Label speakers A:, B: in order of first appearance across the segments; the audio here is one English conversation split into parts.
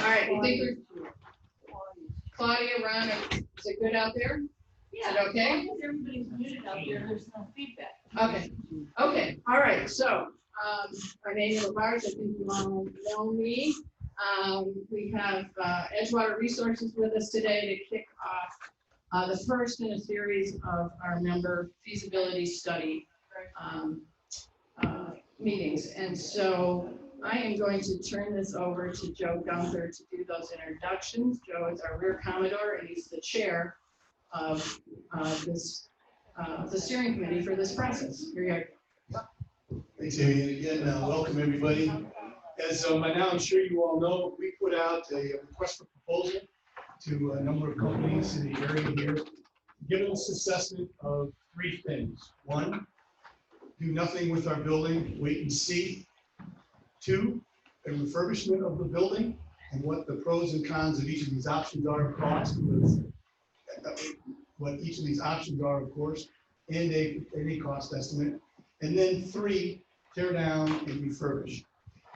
A: right, you think we're, Claudia, Ron, is it good out there?
B: Yeah.
A: Is it okay?
B: As long as everybody's muted out there, there's no feedback.
A: Okay, okay, all right, so, my name is Labarge, I think you all know me. We have Edgewater Resources with us today to kick off the first in a series of our member feasibility study meetings. And so I am going to turn this over to Joe Gunther to do those introductions. Joe is our Rear Commodore, and he's the chair of the steering committee for this process. Here you are.
C: Thanks, Amy. And again, welcome everybody. As by now I'm sure you all know, we put out a request for proposal to a number of companies in the area here, giving us assessment of three things. One, do nothing with our building, wait and see. Two, a refurbishment of the building and what the pros and cons of each of these options are, cost, what each of these options are, of course, and a cost estimate. And then three, tear down and refurbish.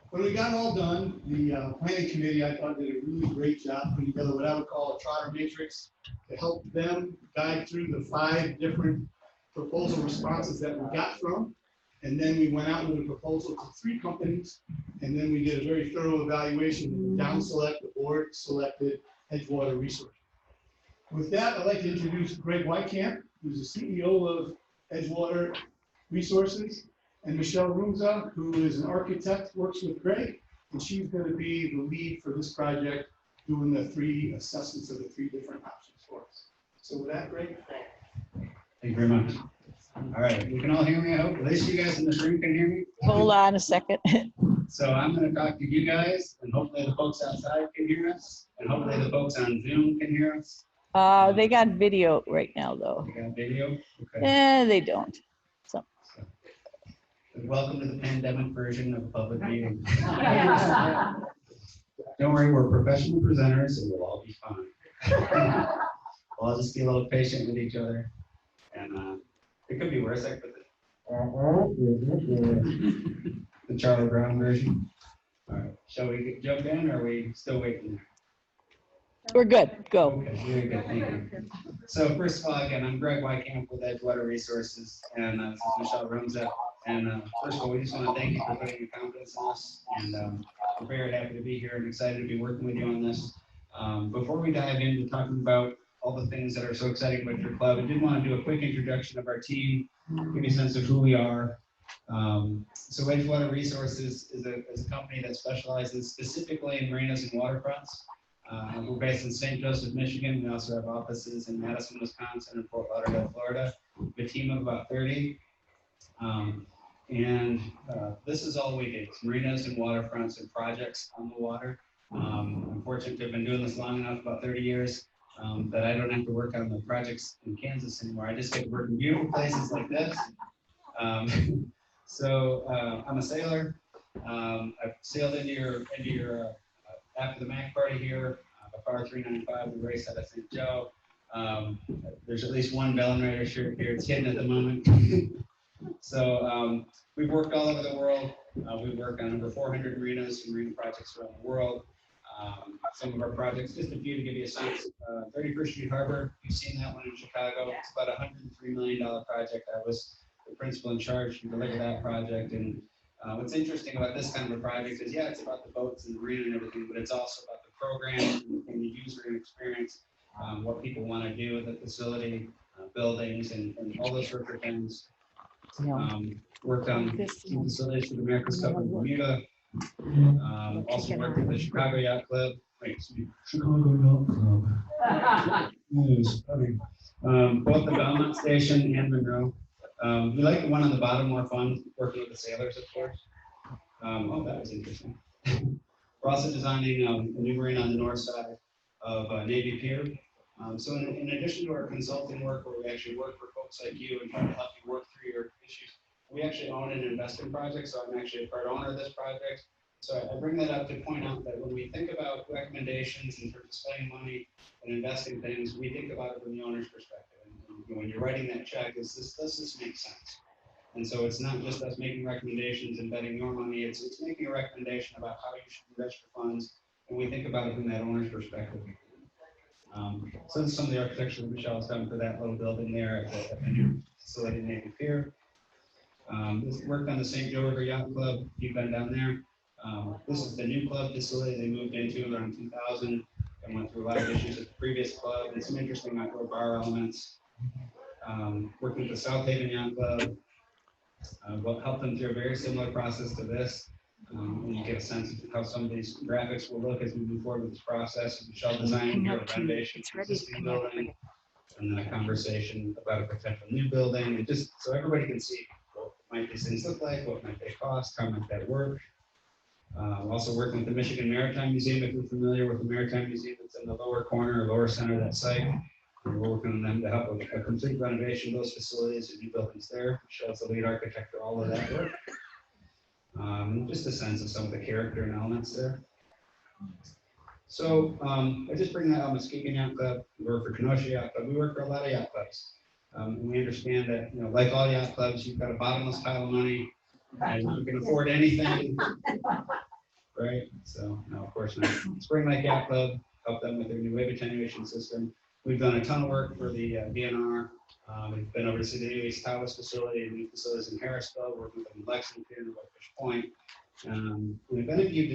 C: When we got all done, the planning committee, I thought, did a really great job putting together what I would call a Trotter matrix to help them guide through the 5 different proposal responses that we got from. And then we went out with a proposal to 3 companies, and then we did a very thorough evaluation. Down select, the board selected Edgewater Resources. With that, I'd like to introduce Greg Wycamp, who's the CEO of Edgewater Resources, and Michelle Rumza, who is an architect, works with Greg, and she's going to be the lead for this project, doing the 3 assessments of the 3 different options for us. So with that, Greg.
D: Thank you very much. All right, you can all hear me, I hope. At least you guys in this room can hear me.
E: Hold on a second.
D: So I'm going to talk to you guys, and hopefully the folks outside can hear us, and hopefully the folks on Zoom can hear us.
E: They got video right now, though.
D: You got video? Okay.
E: They don't. So.
D: Welcome to the pandemic version of public meeting. Don't worry, we're professional presenters, and we'll all be fine. We'll all just be a little patient with each other, and it could be worse. I put the Charlie Brown version. All right, shall we jump in, or are we still waiting there?
E: We're good. Go.
D: Okay, very good. Thank you. So first of all, again, I'm Greg Wycamp with Edgewater Resources, and this is Michelle Rumza. And first of all, we just want to thank you for putting your confidence in us, and we're very happy to be here and excited to be working with you on this. Before we dive into talking about all the things that are so exciting about your club, I did want to do a quick introduction of our team, give you a sense of who we are. So Edgewater Resources is a company that specializes specifically in marinas and waterfronts. We're based in St. Joseph, Michigan. We also have offices in Madison, Wisconsin, and Fort Lauderdale, Florida. We have a team of about 30. This is all we do, marinas and waterfronts and projects on the water. I'm fortunate to have been doing this long enough, about 30 years, that I don't have to work on the projects in Kansas anymore. I just get to work in beautiful places like this. I'm a sailor. I've sailed into your after the MAC party here, FAR 395, we raced out of St. Joe. There's at least one Bellin shirt here. It's hidden at the moment. So we've worked all over the world. We work on over 400 marinas and marina projects around the world. Some of our projects, just a few to give you a sense, 31st Street Harbor, you've seen that one in Chicago. It's about a $103 million project. I was the principal in charge to deliver that project. And what's interesting about this kind of a project is, yeah, it's about the boats and the marina and everything, but it's also about the program and the user experience, what people want to do with the facility, buildings, and all those sorts of things. Worked on two facilities for the America's Cup in Bermuda. Also worked with the Chicago Yacht Club. Chicago Yacht Club. Both the Belmont Station and Monroe. We like the one on the bottom, more fun, working with the sailors, of course. Oh, that was interesting. We're also designing a new marina on the north side of Navy Pier. So in addition to our consulting work, where we actually work for folks like you and try to help you work through your issues, we actually own and invest in projects. So I'm actually a part owner of this project. So I bring that up to point out that when we think about recommendations in terms of spending money and investing things, we think about it from the owner's perspective. And when you're writing that check, does this make sense? And so it's not just us making recommendations and betting your money, it's making a recommendation about how you should invest your funds and we think about it from that owner's perspective. So this is some of the architecture that Michelle's done for that little building there at the new facility in Navy Pier. This worked on the St. Joe River Yacht Club. You've been down there. This is the new club facility they moved into around 2000 and went through a lot of issues at the previous club and some interesting outdoor bar elements. Working with the South Haven Yacht Club, will help them through a very similar process to this. And you get a sense of how some of these graphics will look as we move forward with this process. Michelle designed a renovation of the existing building, and then a conversation about a potential new building, and just so everybody can see what might these things look like, what might they cost, how might that work. Also working with the Michigan Maritime Museum, if you're familiar with the Maritime Museum, that's in the lower corner or lower center of that site. We're working on them to help with a complete renovation of those facilities and new buildings there. Michelle's the lead architect for all of that work. Just a sense of some of the character and elements there. So I just bring that up, Muskegon Yacht Club, we work for Kenosha Yacht Club, we work for a lot of yacht clubs. And we understand that, you know, like all yacht clubs, you've got a bottomless pile of money, and you can afford anything, right? So, no, of course not. Spring Lake Yacht Club, help them with their new wave attenuation system. We've done a ton of work for the DNR. We've been over to see the new East Tawas facility and new facilities in Harrisville, working with them in Lexington, Whitefish Point. Did any of you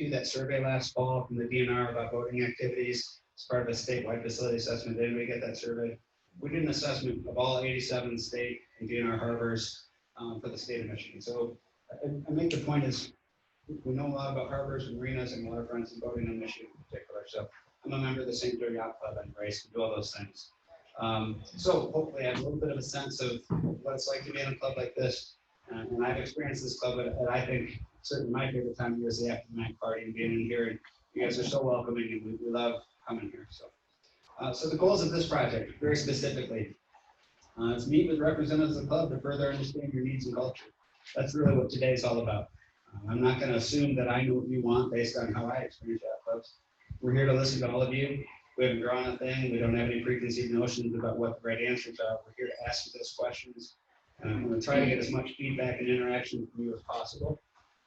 D: do that survey last fall from the DNR about voting activities as part of a statewide facility assessment? Did anybody get that survey? We did an assessment of all 87 state and DNR harbors for the state of Michigan. So I make the point is we know a lot about harbors and marinas and waterfronts and boating in Michigan in particular. So I'm a member of the St. Joe Yacht Club and race and do all those things. So hopefully I have a little bit of a sense of what it's like to be in a club like this. And I've experienced this club at I think certainly my favorite time of year is the after the MAC party and being in here. And you guys are so welcoming and we love coming here. So the goals of this project, very specifically, is meet with representatives of the club to further understand your needs and culture. That's really what today is all about. I'm not going to assume that I know what you want based on how I experience yacht clubs. We're here to listen to all of you. We haven't drawn a thing. We don't have any preconceived notions about what the right answers are. We're here to ask you those questions. And I'm going to try to get as much feedback and interaction from you as possible.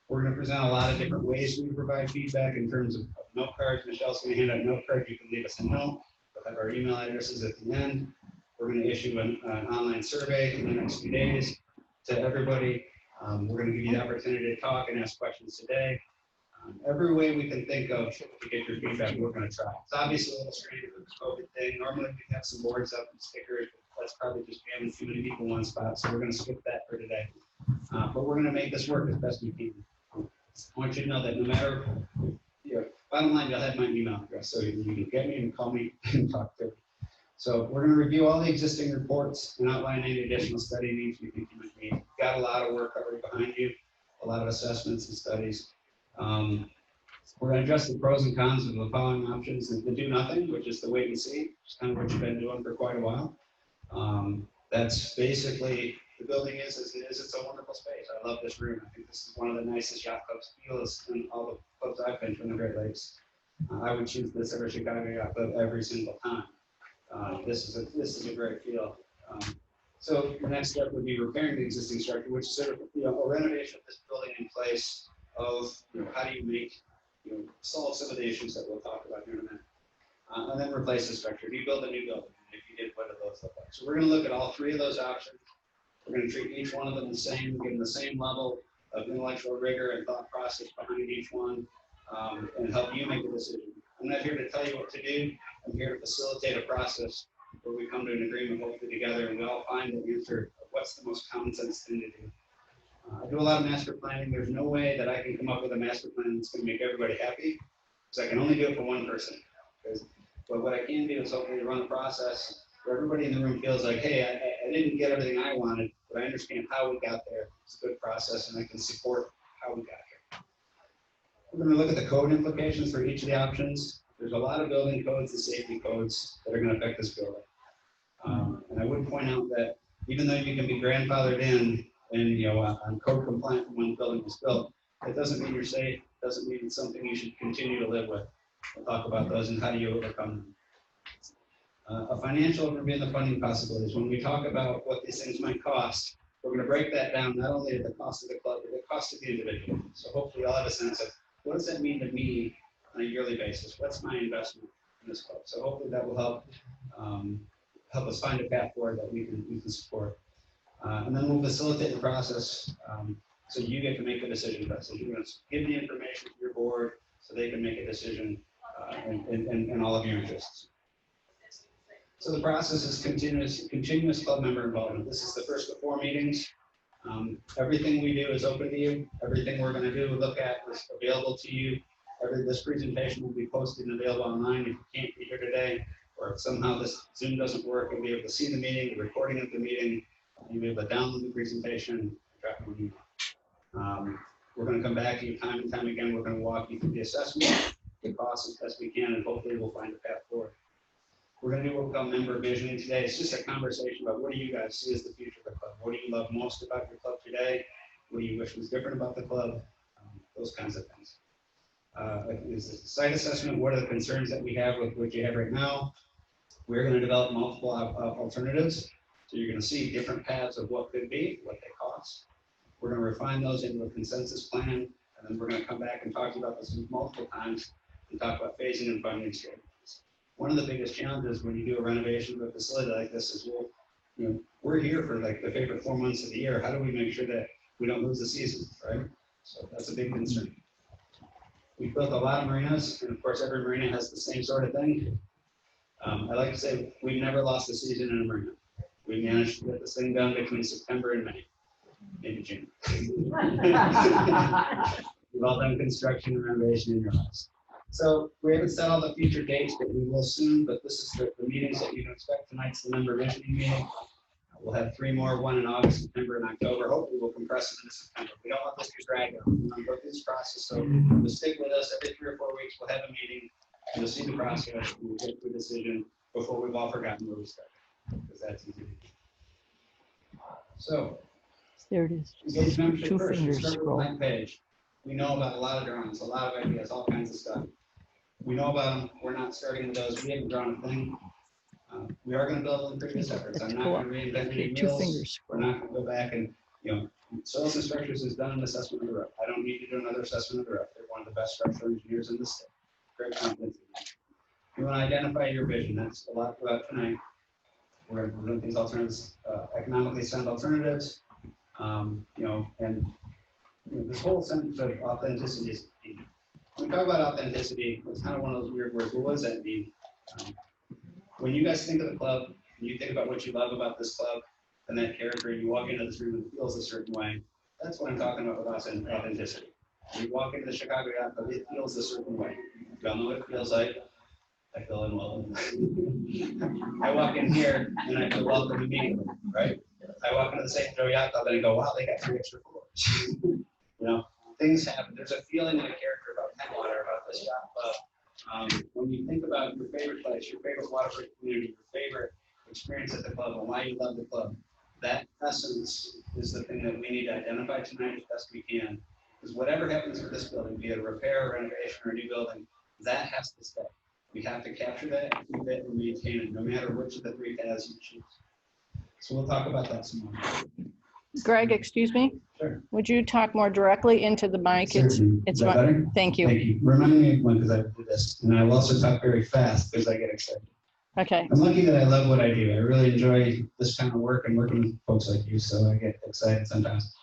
D: We're going to present a lot of different ways we provide feedback in terms of note cards. Michelle's going to hand out note cards. You can leave us a note. We'll have our email addresses at the end. We're going to issue an online survey in the next few days to everybody. We're going to give you the opportunity to talk and ask questions today. Every way we can think of to get your feedback, we're going to try. It's obviously a little strange with this COVID thing. Normally we have some boards up and stickers, but that's probably just having too many people in one spot. So we're going to skip that for today. But we're going to make this work as best we can. I want you to know that no matter, bottom line, you'll have my email address. So you can get me and call me and talk to me. So we're going to review all the existing reports and outline any additional study needs we think you might need. We've got a lot of work already behind you, a lot of assessments and studies. We're going to address the pros and cons of the following options: the do nothing, which is the wait and see, which is kind of what you've been doing for quite a while. That's basically, the building is as it is. It's a wonderful space. I love this room. I think this is one of the nicest yacht clubs feels in all the clubs I've been to in the Great Lakes. I would choose this over Chicago Yacht Club every single time. This is a great feel. So the next step would be repairing the existing structure, which is sort of a renovation of this building in place of how do you make solve some of the issues that we'll talk about here in a minute, and then replace the structure. Do you build a new building? If you did, what do those look like? So we're going to look at all three of those options. We're going to treat each one of them the same, give them the same level of intellectual rigor and thought process behind each one, and help you make a decision. I'm not here to tell you what to do. I'm here to facilitate a process where we come to an agreement, hopefully together, and we all find the answer of what's the most common sense thing to do. I do a lot of master planning. There's no way that I can come up with a master plan that's going to make everybody happy, because I can only do it for one person. But what I can do is hopefully run a process where everybody in the room feels like, hey, I didn't get everything I wanted, but I understand how we got there. It's a good process, and I can support how we got here. We're going to look at the code implications for each of the options. There's a lot of building codes and safety codes that are going to affect this building. And I would point out that even though you can be grandfathered in and on code compliant when the building was built, it doesn't mean you're safe. It doesn't mean it's something you should continue to live with. We'll talk about those and how do you overcome them. A financial overview and the funding possibilities. When we talk about what these things might cost, we're going to break that down not only at the cost of the club, but the cost of the individual. So hopefully you'll have a sense of what does that mean to me on a yearly basis. What's my investment in this club? So hopefully that will help help us find a path forward that we can support. And then we'll facilitate the process so you get to make the decision. So you're going to give the information to your board so they can make a decision in all of your interests. So the process is continuous club member involvement. This is the first of 4 meetings. Everything we do is open to you. Everything we're going to do, look at, is available to you. This presentation will be posted and available online. If you can't be here today, or if somehow this Zoom doesn't work, you'll be able to see the meeting, the recording of the meeting. You'll be able to download the presentation and drop it in. We're going to come back to you time and time again. We're going to walk you through the assessment, the costs as best we can, and hopefully we'll find a path forward. We're going to do what we call member visioning today. It's just a conversation about what do you guys see as the future of the club? What do you love most about your club today? What do you wish was different about the club? Those kinds of things. Is the site assessment. What are the concerns that we have with what you have right now? We're going to develop multiple alternatives. So you're going to see different paths of what could be, what they cost. We're going to refine those into a consensus plan, and then we're going to come back and talk about this multiple times and talk about phasing and funding strategies. One of the biggest challenges when you do a renovation of a facility like this is, we're here for like the favorite 4 months of the year. How do we make sure that we don't lose the season, right? So that's a big concern. We've built a lot of marinas, and of course, every marina has the same sort of thing. I like to say we've never lost a season in a marina. We managed to get this thing done between September and May, maybe June. We've all done construction and renovation in your house. So we haven't set all the future dates, but we will soon. But this is the meetings that you can expect. Tonight's the member visioning meeting. We'll have 3 more, one in August, September, and October. Hopefully we'll compress it into September. We don't want this to drag out. We want to go through this process. So we'll stick with us every 3 or 4 weeks. We'll have a meeting. You'll see the process. We'll get to a decision before we've all forgotten where we started, because that's easy to do. So
E: There it is.
D: engage membership
E: 2
D: first.
E: fingers
D: Start with the
E: scroll.
D: blank page. We know about a lot of drawings, a lot of ideas, all kinds of stuff. We know about them. We're not starting with those. We haven't drawn a thing. We are going to build on previous efforts. I'm not going to reinvent any
E: 2
D: wheels.
E: fingers.
D: We're not going to go back and, Soils and Structures has done an assessment of the roof. I don't need to do another assessment of the roof. They're one of the best structural engineers in the state. Great confidence in them. You want to identify your vision. That's a lot about tonight. We're going to do these alternatives, economically sound alternatives, this whole sense of authenticity is key. When we talk about authenticity, it's kind of one of those weird words. What does that mean? When you guys think of the club, and you think about what you love about this club and that character, and you walk into this room and it feels a certain way, that's what I'm talking about with authenticity. When you walk into the Chicago Yacht Club, it feels a certain way. You all know what it feels like. I feel unwelcome. I walk in here and I feel welcome immediately, right? I walk into the St. Joe Yacht Club and I go, wow, they got 3 extra floors. Things happen. There's a feeling and a character about Pentwater, about this yacht club. When you think about your favorite place, your favorite waterfront community, your favorite experience at the club, and why you love the club, that essence is the thing that we need to identify tonight as best we can. Because whatever happens with this building, be it a repair, or renovation, or a new building, that has to stay. We have to capture that, keep it, and maintain it, no matter which of the 3 paths you choose. So we'll talk about that some more.
E: Greg, excuse me?
D: Sure.
E: Would you talk more directly into the mic?
D: Certainly.
E: It's
D: Is that better?
E: Thank you.
D: Thank you. Remind me of one, because I do this, and I will also talk very fast because I get excited.
E: Okay.
D: I'm lucky that I love what I do. I really enjoy this kind of work and working with folks like you, so I get excited sometimes.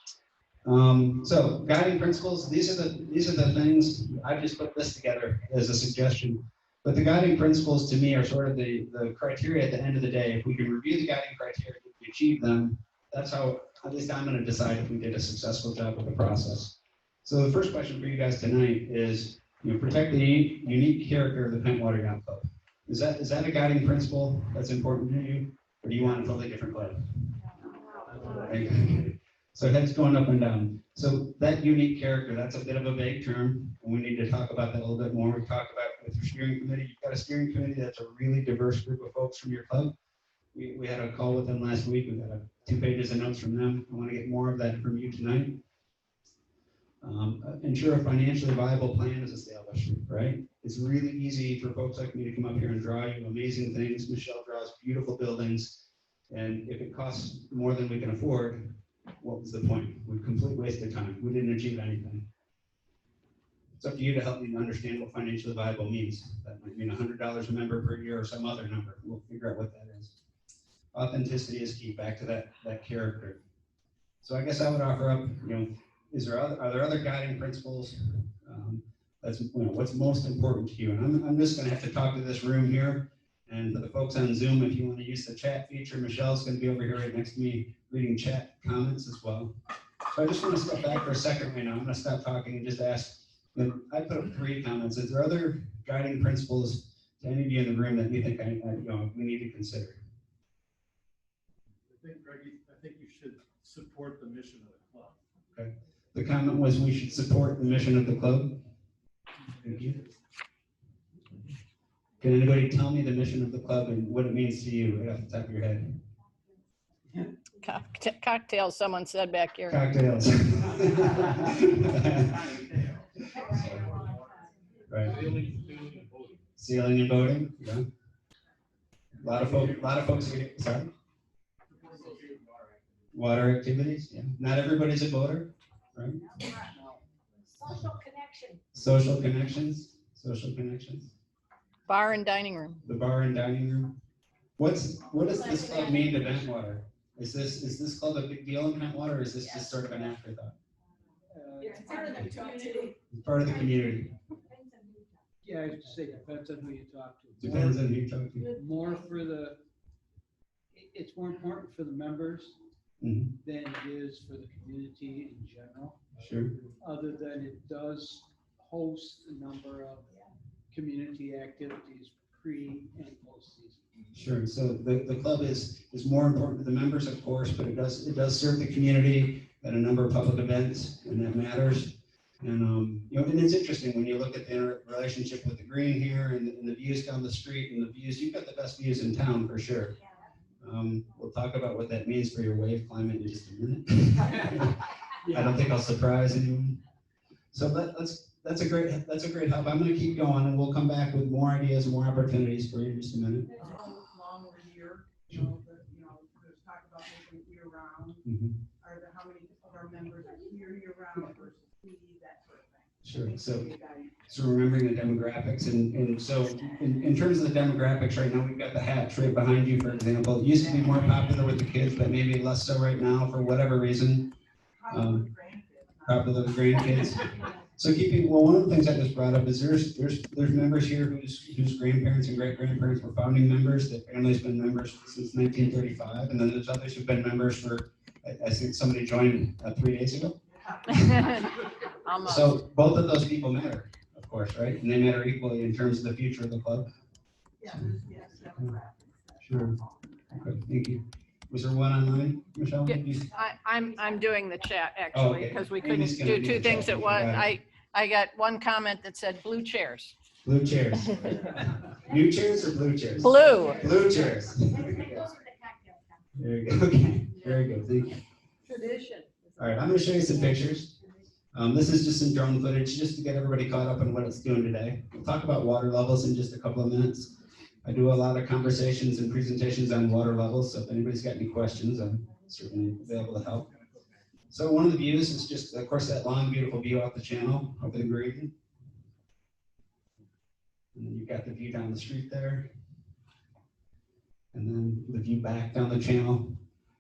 D: So guiding principles, these are the things. I've just put this together as a suggestion. But the guiding principles to me are sort of the criteria at the end of the day. If we can review the guiding criteria, if we achieve them, that's how, at least I'm going to decide if we did a successful job with the process. So the first question for you guys tonight is, protect the unique character of the Pentwater Yacht Club. Is that a guiding principle that's important to you, or do you want a totally different club? So heads going up and down. So that unique character, that's a bit of a vague term, and we need to talk about that a little bit more. We talked about with your steering committee. You've got a steering committee that's a really diverse group of folks from your club. We had a call with them last week. We got 2 pages of notes from them. I want to get more of that from you tonight. Ensure a financially viable plan is established, right? It's really easy for folks like me to come up here and draw you amazing things. Michelle draws beautiful buildings. And if it costs more than we can afford, what was the point? We complete waste of time. We didn't achieve anything. It's up to you to help me understand what financially viable means. That might mean $100 a member per year or some other number. We'll figure out what that is. Authenticity is key, back to that character. So I guess I would offer up, are there other guiding principles? That's what's most important to you. And I'm just going to have to talk to this room here. And for the folks on Zoom, if you want to use the chat feature, Michelle's going to be over here right next to me reading chat comments as well. So I just want to step back for a second right now. I'm going to stop talking and just ask. I put up 3 comments. Is there other guiding principles to any of you in the room that you think we need to consider?
F: I think, Greg, you should support the mission of the club.
D: Okay. The comment was we should support the mission of the club. Thank you. Can anybody tell me the mission of the club and what it means to you right off the top of your head?
E: Cocktails, someone said back here.
D: Cocktails. Right. Sailing and boating. Yeah. A lot of folks. Sorry. Water activities. Yeah. Not everybody's a boater, right?
B: Social connection.
D: Social connections. Social connections.
E: Bar and dining room.
D: The bar and dining room. What does this club mean to Bentwater? Is this club a big deal in Bentwater, or is this just sort of an afterthought?
B: It's part of the community.
D: It's part of the community.
G: Yeah, I have to say, depends on who you talk to.
D: Depends on who you talk to.
G: More for it's more important for the members
D: Mm-hmm.
G: than it is for the community in general.
D: Sure.
G: Other than it does host a number of community activities pre and post season.
D: Sure. So the club is more important to the members, of course, but it does serve the community at a number of public events, and that matters. And and it's interesting when you look at the relationship with the green here and the views down the street and the views. You've got the best views in town for sure. We'll talk about what that means for your wave climate in just a minute. I don't think I'll surprise anyone. So that's a great help. I'm going to keep going, and we'll come back with more ideas and more opportunities for you in just a minute.
H: Long over here, there's talk about making it year round.
D: Mm-hmm.
H: How many of our members are here year round versus we, that sort of thing.
D: Sure. So remembering the demographics, and so in terms of the demographics right now, we've got the hatch right behind you, for example. It used to be more popular with the kids, but maybe less so right now for whatever reason. Popular with grandkids. So one of the things I just brought up is there's members here whose grandparents and great grandparents were founding members. The family's been members since 1935, and then there's others who've been members for. I think somebody joined 3 days ago. So both of those people matter, of course, right? And they matter equally in terms of the future of the club.
H: Yes.
D: Sure. Okay, thank you. Was there one online, Michelle?
E: Yeah, I'm doing the chat actually,
D: okay.
E: because we
D: Amy's
E: couldn't
D: gonna
E: do
D: do
E: two
D: the
E: things
D: chat,
E: at
D: you
E: once.
D: got it.
E: I got one comment that said blue chairs.
D: Blue chairs. New chairs or blue chairs?
E: Blue.
D: Blue chairs. There you go. Okay. Very good. Thank you.
H: Tradition.
D: All right, I'm going to show you some pictures. This is just some drone footage just to get everybody caught up on what it's doing today. We'll talk about water levels in just a couple of minutes. I do a lot of conversations and presentations on water levels, so if anybody's got any questions, I'm certainly available to help. So one of the views is just, of course, that long, beautiful view off the channel over the green. And then you've got the view down the street there. And then the view back down the channel.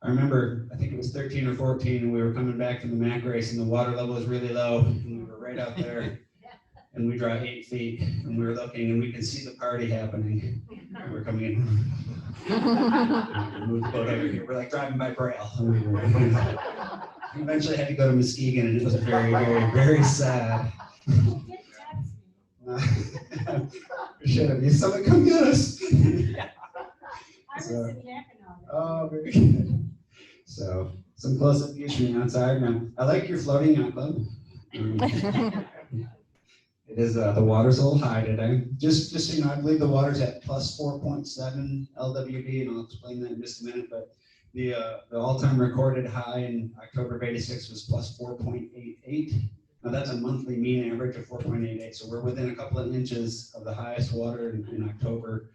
D: I remember, I think it was 13 or 14, and we were coming back from the MAC race, and the water level was really low, and we were right out there, and we draw 8 feet, and we were looking, and we could see the party happening. We're coming in. We moved the boat over here. We're like driving by Braille. We eventually had to go to Muskegon, and it was very, very, very sad. Should have. Someone come get us. So, oh, very good. So, some close-up views from the outside. Now, I like your floating yacht club. It is the water's a little high today. Just so you know, I believe the water's at plus 4.7 LWB, and I'll explain that in just a minute. But the all-time recorded high in October of '86 was plus 4.88. Now that's a monthly mean average of 4.88. So we're within a couple of inches of the highest water in October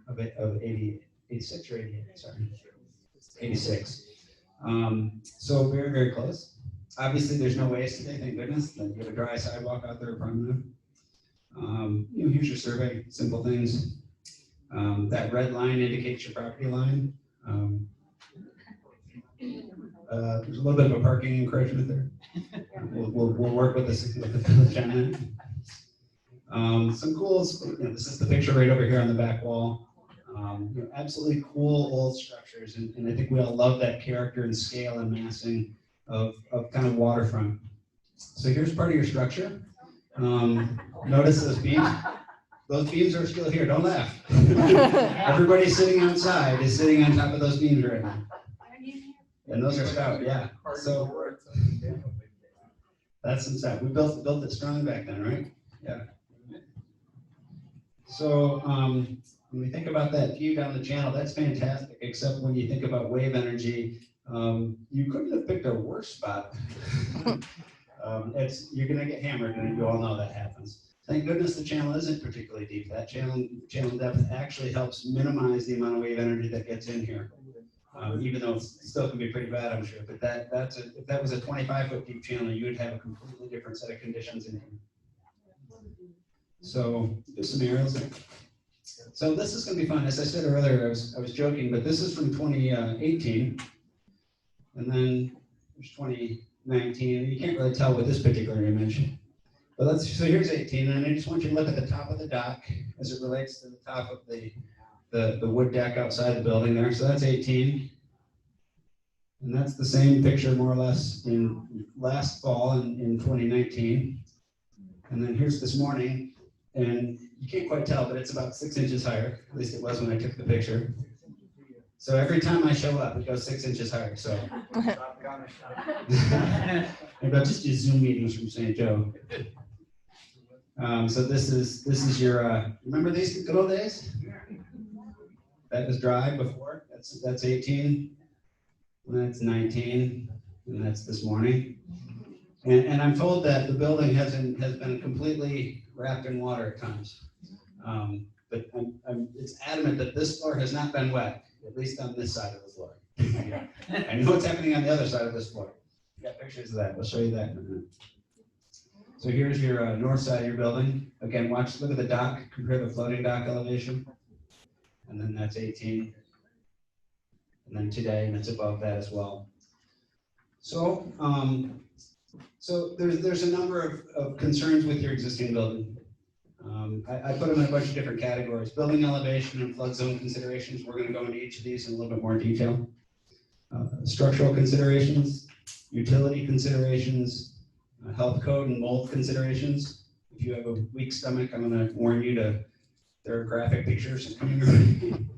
D: of 86 or 88. Sorry, 86. So very, very close. Obviously, there's no waste today, thank goodness. Then you have a dry sidewalk out there, prominent. Here's your survey, simple things. That red line indicates your property line. There's a little bit of a parking encouragement there. We'll work with the village on that. Some cool, this is the picture right over here on the back wall. Absolutely cool old structures, and I think we all love that character and scale and massing of kind of waterfront. So here's part of your structure. Notice those beams. Those beams are still here. Don't laugh. Everybody sitting outside is sitting on top of those beams right now. And those are stout, yeah. So that's some stuff. We built it strong back then, right? Yeah. So when we think about that view down the channel, that's fantastic. Except when you think about wave energy, you couldn't have picked a worse spot. You're going to get hammered, and you all know that happens. Thank goodness the channel isn't particularly deep. That channel depth actually helps minimize the amount of wave energy that gets in here. Even though it still can be pretty bad, I'm sure. But if that was a 25-foot deep channel, you would have a completely different set of conditions in here. So just some aerials there. So this is going to be fun. As I said earlier, I was joking, but this is from 2018, and then there's 2019. You can't really tell with this particular image. But so here's 18, and I just want you to look at the top of the dock as it relates to the top of the wood deck outside the building there. So that's 18. And that's the same picture more or less in last fall in 2019. And then here's this morning, and you can't quite tell, but it's about 6 inches higher. At least it was when I took the picture. So every time I show up, it goes 6 inches higher. So maybe I'll just do Zoom meetings from St. Joe. So this is your remember these good old days? That was dry before. That's 18, and that's 19, and that's this morning. And I'm told that the building has been completely wrapped in water at times. But it's adamant that this floor has not been wet, at least on this side of the floor. I know what's happening on the other side of this floor. I've got pictures of that. We'll show you that in a minute. So here's your north side of your building. Again, look at the dock, compare the floating dock elevation. And then that's 18. And then today, and it's above that as well. So, so there's a number of concerns with your existing building. I put them in a bunch of different categories. Building elevation and flood zone considerations. We're going to go into each of these in a little bit more detail. Structural considerations, utility considerations, health code and mold considerations. If you have a weak stomach, I'm going to warn you there are graphic pictures coming around.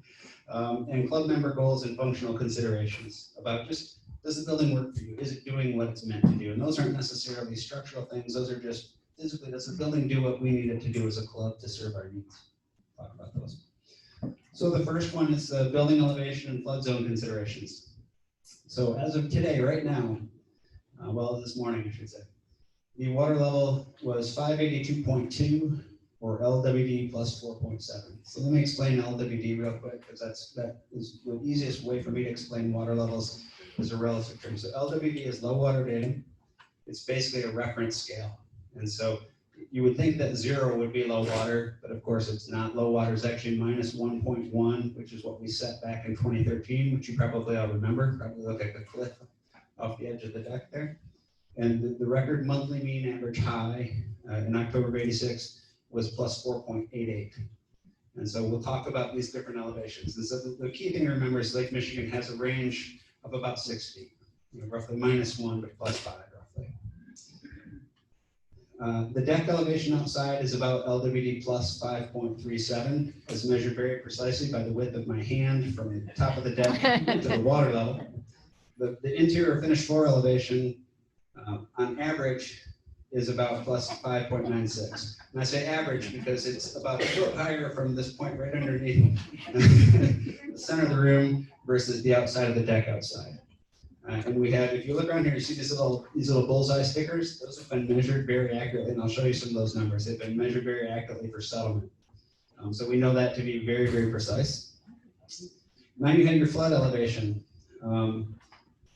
D: And club member goals and functional considerations about just, does the building work for you? Is it doing what it's meant to do? And those aren't necessarily structural things. Those are just physically, does the building do what we need it to do as a club to serve our needs? Talk about those. So the first one is building elevation and flood zone considerations. So as of today, right now, well, this morning, I should say, the water level was 582.2 or LWD plus 4.7. So let me explain LWD real quick, because that is the easiest way for me to explain water levels as a relative term. So LWD is low water dating. It's basically a reference scale. And so you would think that 0 would be low water, but of course it's not. Low water is actually minus 1.1, which is what we set back in 2013, which you probably all remember. Probably look like a cliff off the edge of the deck there. And the record monthly mean average high in October of '86 was plus 4.88. And so we'll talk about these different elevations. And so the key thing to remember is Lake Michigan has a range of about 6 feet, roughly -1 to +5, roughly. The deck elevation outside is about LWD plus 5.37, as measured very precisely by the width of my hand from the top of the deck to the water level. The interior finished floor elevation on average is about plus 5.96. And I say average because it's about a foot higher from this point right underneath the center of the room versus the outside of the deck outside. And we have, if you look around here, you see these little bullseye stickers. Those have been measured very accurately, and I'll show you some of those numbers. They've been measured very accurately for settlement. So we know that to be very, very precise. Now you have your flood elevation.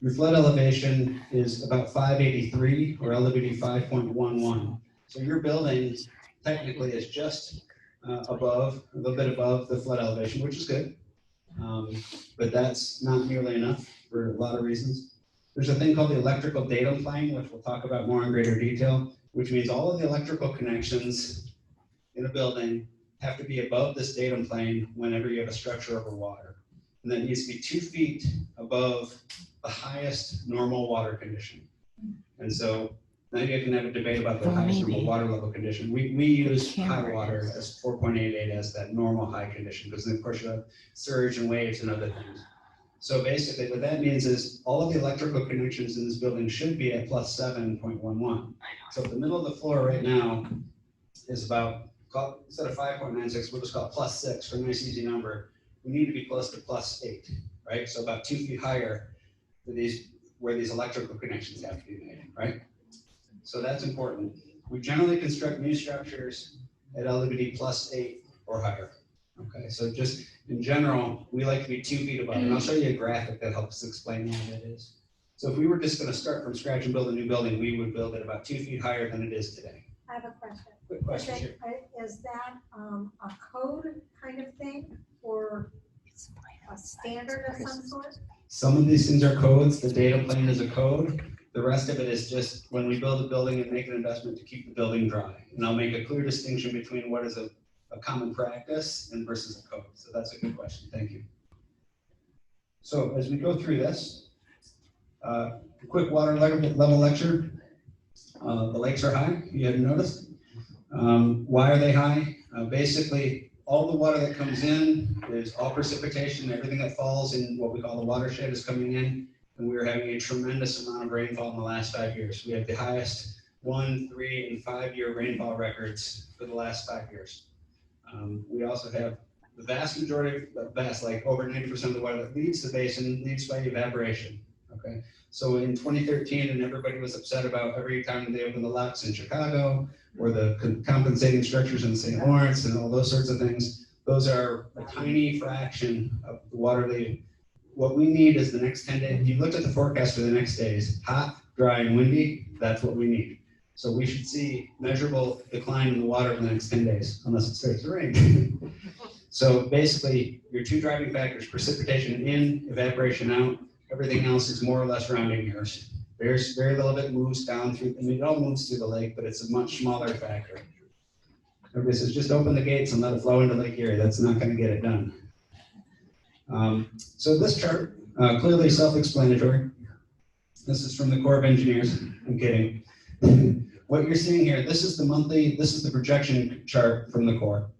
D: Your flood elevation is about 583 or LWD 5.11. So your building technically is just above, a little bit above the flood elevation, which is good. But that's not nearly enough for a lot of reasons. There's a thing called the electrical datum plane, which we'll talk about more in greater detail, which means all of the electrical connections in a building have to be above this datum plane whenever you have a structure over water. And that needs to be 2 feet above the highest normal water condition. And so now you can have a debate about the highest normal water level condition. We use high water as 4.88 as that normal high condition, because then of course you have surge and waves and other things. So basically what that means is all of the electrical connections in this building should be at plus 7.11. So the middle of the floor right now is about, instead of 5.96, we'll just call it plus 6 for a nice easy number. We need to be close to plus 8, right? So about 2 feet higher for these, where these electrical connections have to be made, right? So that's important. We generally construct new structures at LWD plus 8 or higher. Okay, so just in general, we like to be 2 feet above, and I'll show you a graphic that helps explain what that is. So if we were just going to start from scratch and build a new building, we would build it about 2 feet higher than it is today.
B: I have a question.
D: Quick question, sure.
B: Is that a code kind of thing or a standard of some sort?
D: Some of these things are codes. The data plane is a code. The rest of it is just when we build a building and make an investment to keep the building dry. And I'll make a clear distinction between what is a common practice and versus a code. So that's a good question. Thank you. So as we go through this, a quick water level lecture. The lakes are high, you hadn't noticed. Why are they high? Basically, all the water that comes in is all precipitation. Everything that falls in what we call the watershed is coming in. And we're having a tremendous amount of rainfall in the last 5 years. We have the highest 1, 3, and 5 year rainfall records for the last 5 years. We also have the vast majority, like over 90% of the water that leaves the basin leaves by evaporation. Okay, so in 2013, and everybody was upset about every time they opened the locks in Chicago or the compensating structures in St. Lawrence and all those sorts of things. Those are a tiny fraction of the water leaving. What we need is the next 10 days. If you looked at the forecast for the next days, hot, dry, and windy, that's what we need. So we should see measurable decline in the water in the next 10 days, unless it starts to rain. So basically, your two driving factors, precipitation in, evaporation out, everything else is more or less rounding errors. There's very little of it moves down through, I mean, it all moves through the lake, but it's a much smaller factor. Everybody says, just open the gates and let it flow into Lake Erie. That's not going to get it done. So this chart, clearly self-explanatory. This is from the Corps of Engineers. I'm kidding. What you're seeing here, this is the projection chart from the Corps.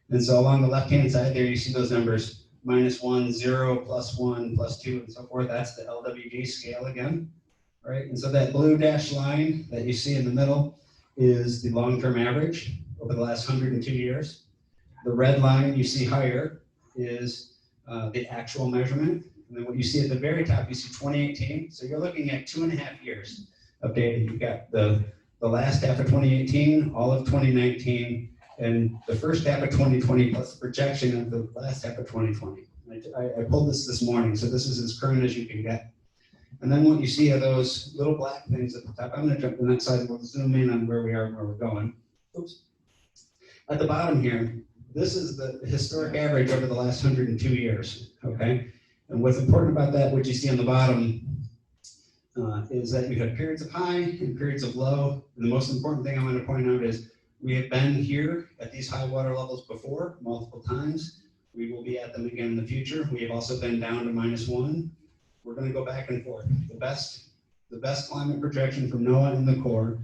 D: And so along the left-hand side there, you see those numbers, -1, 0, +1, +2, and so forth. That's the LWD scale again, right? And so that blue dashed line that you see in the middle is the long-term average over the last 102 years. The red line you see higher is the actual measurement. And then what you see at the very top, you see 2018. So you're looking at 2.5 years of data. You've got the last half of 2018, all of 2019, and the first half of 2020 plus the projection of the last half of 2020. I pulled this morning, so this is as current as you can get. And then what you see are those little black things at the top. I'm going to jump to the next slide. We'll zoom in on where we are and where we're going. Oops. At the bottom here, this is the historic average over the last 102 years, okay? And what's important about that, what you see on the bottom, is that you have periods of high and periods of low. And the most important thing I'm going to point out is we have been here at these high water levels before, multiple times. We will be at them again in the future. We have also been down to -1. We're going to go back and forth. The best climate projection from NOAA and the Corps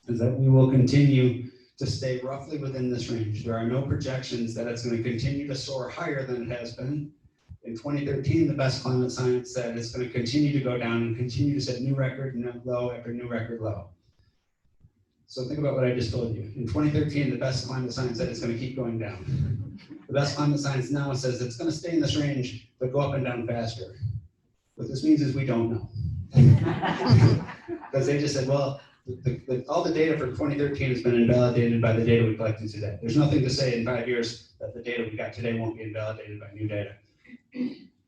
D: is that we will continue to stay roughly within this range. There are no projections that it's going to continue to soar higher than it has been. In 2013, the best climate science said it's going to continue to go down and continue to set new record low after new record low. So think about what I just told you. In 2013, the best climate science said it's going to keep going down. The best climate science now says it's going to stay in this range, but go up and down faster. What this means is we don't know. Because they just said, well, all the data for 2013 has been invalidated by the data we collected today. There's nothing to say in 5 years that the data we got today won't be invalidated by new data.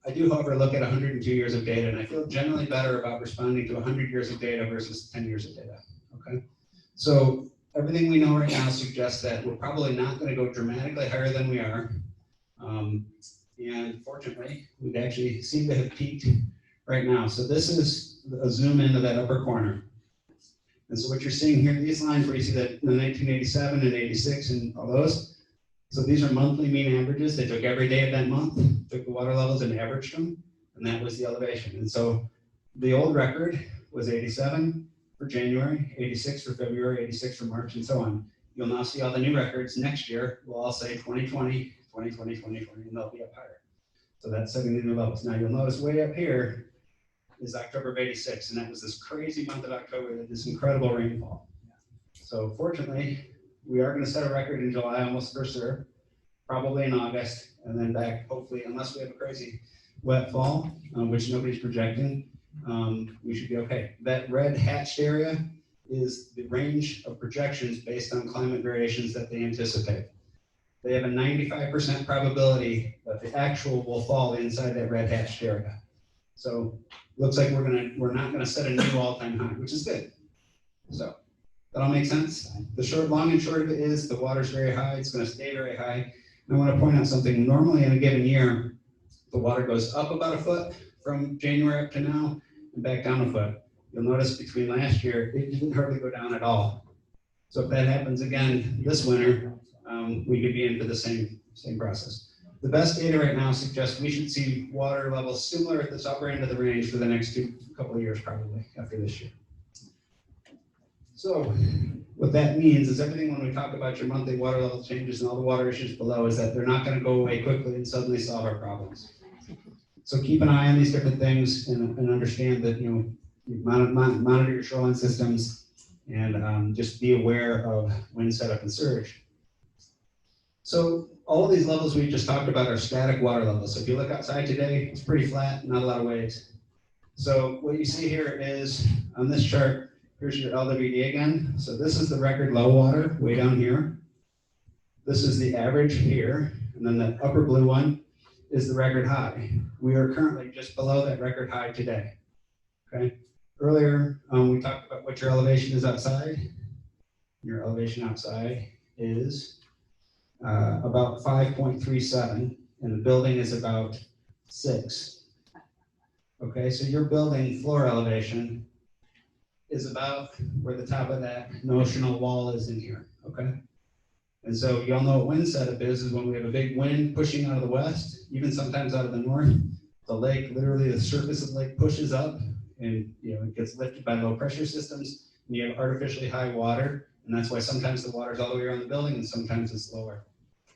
D: I do, however, look at 102 years of data, and I feel generally better about responding to 100 years of data versus 10 years of data, okay? So everything we know right now suggests that we're probably not gonna go dramatically higher than we are. And fortunately, we've actually seemed to have peaked right now. So this is a zoom into that upper corner. And so what you're seeing here, these lines where you see that in 1987 and 86 and all those, so these are monthly mean averages. They took every day of that month, took the water levels and averaged them, and that was the elevation. And so the old record was 87 for January, 86 for February, 86 for March, and so on. You'll now see all the new records next year. We'll all say 2020, 2020, 2020, and they'll be up higher. So that's setting the new levels. Now you'll notice way up here is October of 86, and that was this crazy month of October with this incredible rainfall. So fortunately, we are going to set a record in July almost for sure, probably in August, and then back hopefully, unless we have a crazy wet fall, which nobody's projecting, we should be okay. That red hatched area is the range of projections based on climate variations that they anticipate. They have a 95% probability that the actual will fall inside that red hatched area. So looks like we're not gonna set a new all-time high, which is good. So that all makes sense? The long and short of it is the water's very high, it's gonna stay very high. And I wanna point out something, normally in a given year, the water goes up about a foot from January up to now and back down a foot. You'll notice between last year, it didn't hardly go down at all. So if that happens again this winter, we could be into the same process. The best data right now suggests we should see water levels similar at this upper end of the range for the next couple of years, probably after this year. So what that means is everything when we talk about your monthly water level changes and all the water issues below is that they're not going to go away quickly and suddenly solve our problems. So keep an eye on these different things and understand that, you monitor your shoreline systems and just be aware of wind setup and surge. So all of these levels we just talked about are static water levels. So if you look outside today, it's pretty flat, not a lot of waves. So what you see here is on this chart, here's your LWD again. So this is the record low water way down here. This is the average here. And then the upper blue one is the record high. We are currently just below that record high today, okay? Earlier, we talked about what your elevation is outside. Your elevation outside is about 5.37, and the building is about 6. Okay, so your building floor elevation is about where the top of that notional wall is in here, okay? And so y'all know what wind setup is when we have a big wind pushing out of the west, even sometimes out of the north, the lake, literally the surface of the lake pushes up and it gets lifted by low pressure systems, and you have artificially high water, and that's why sometimes the water's all the way around the building and sometimes it's lower.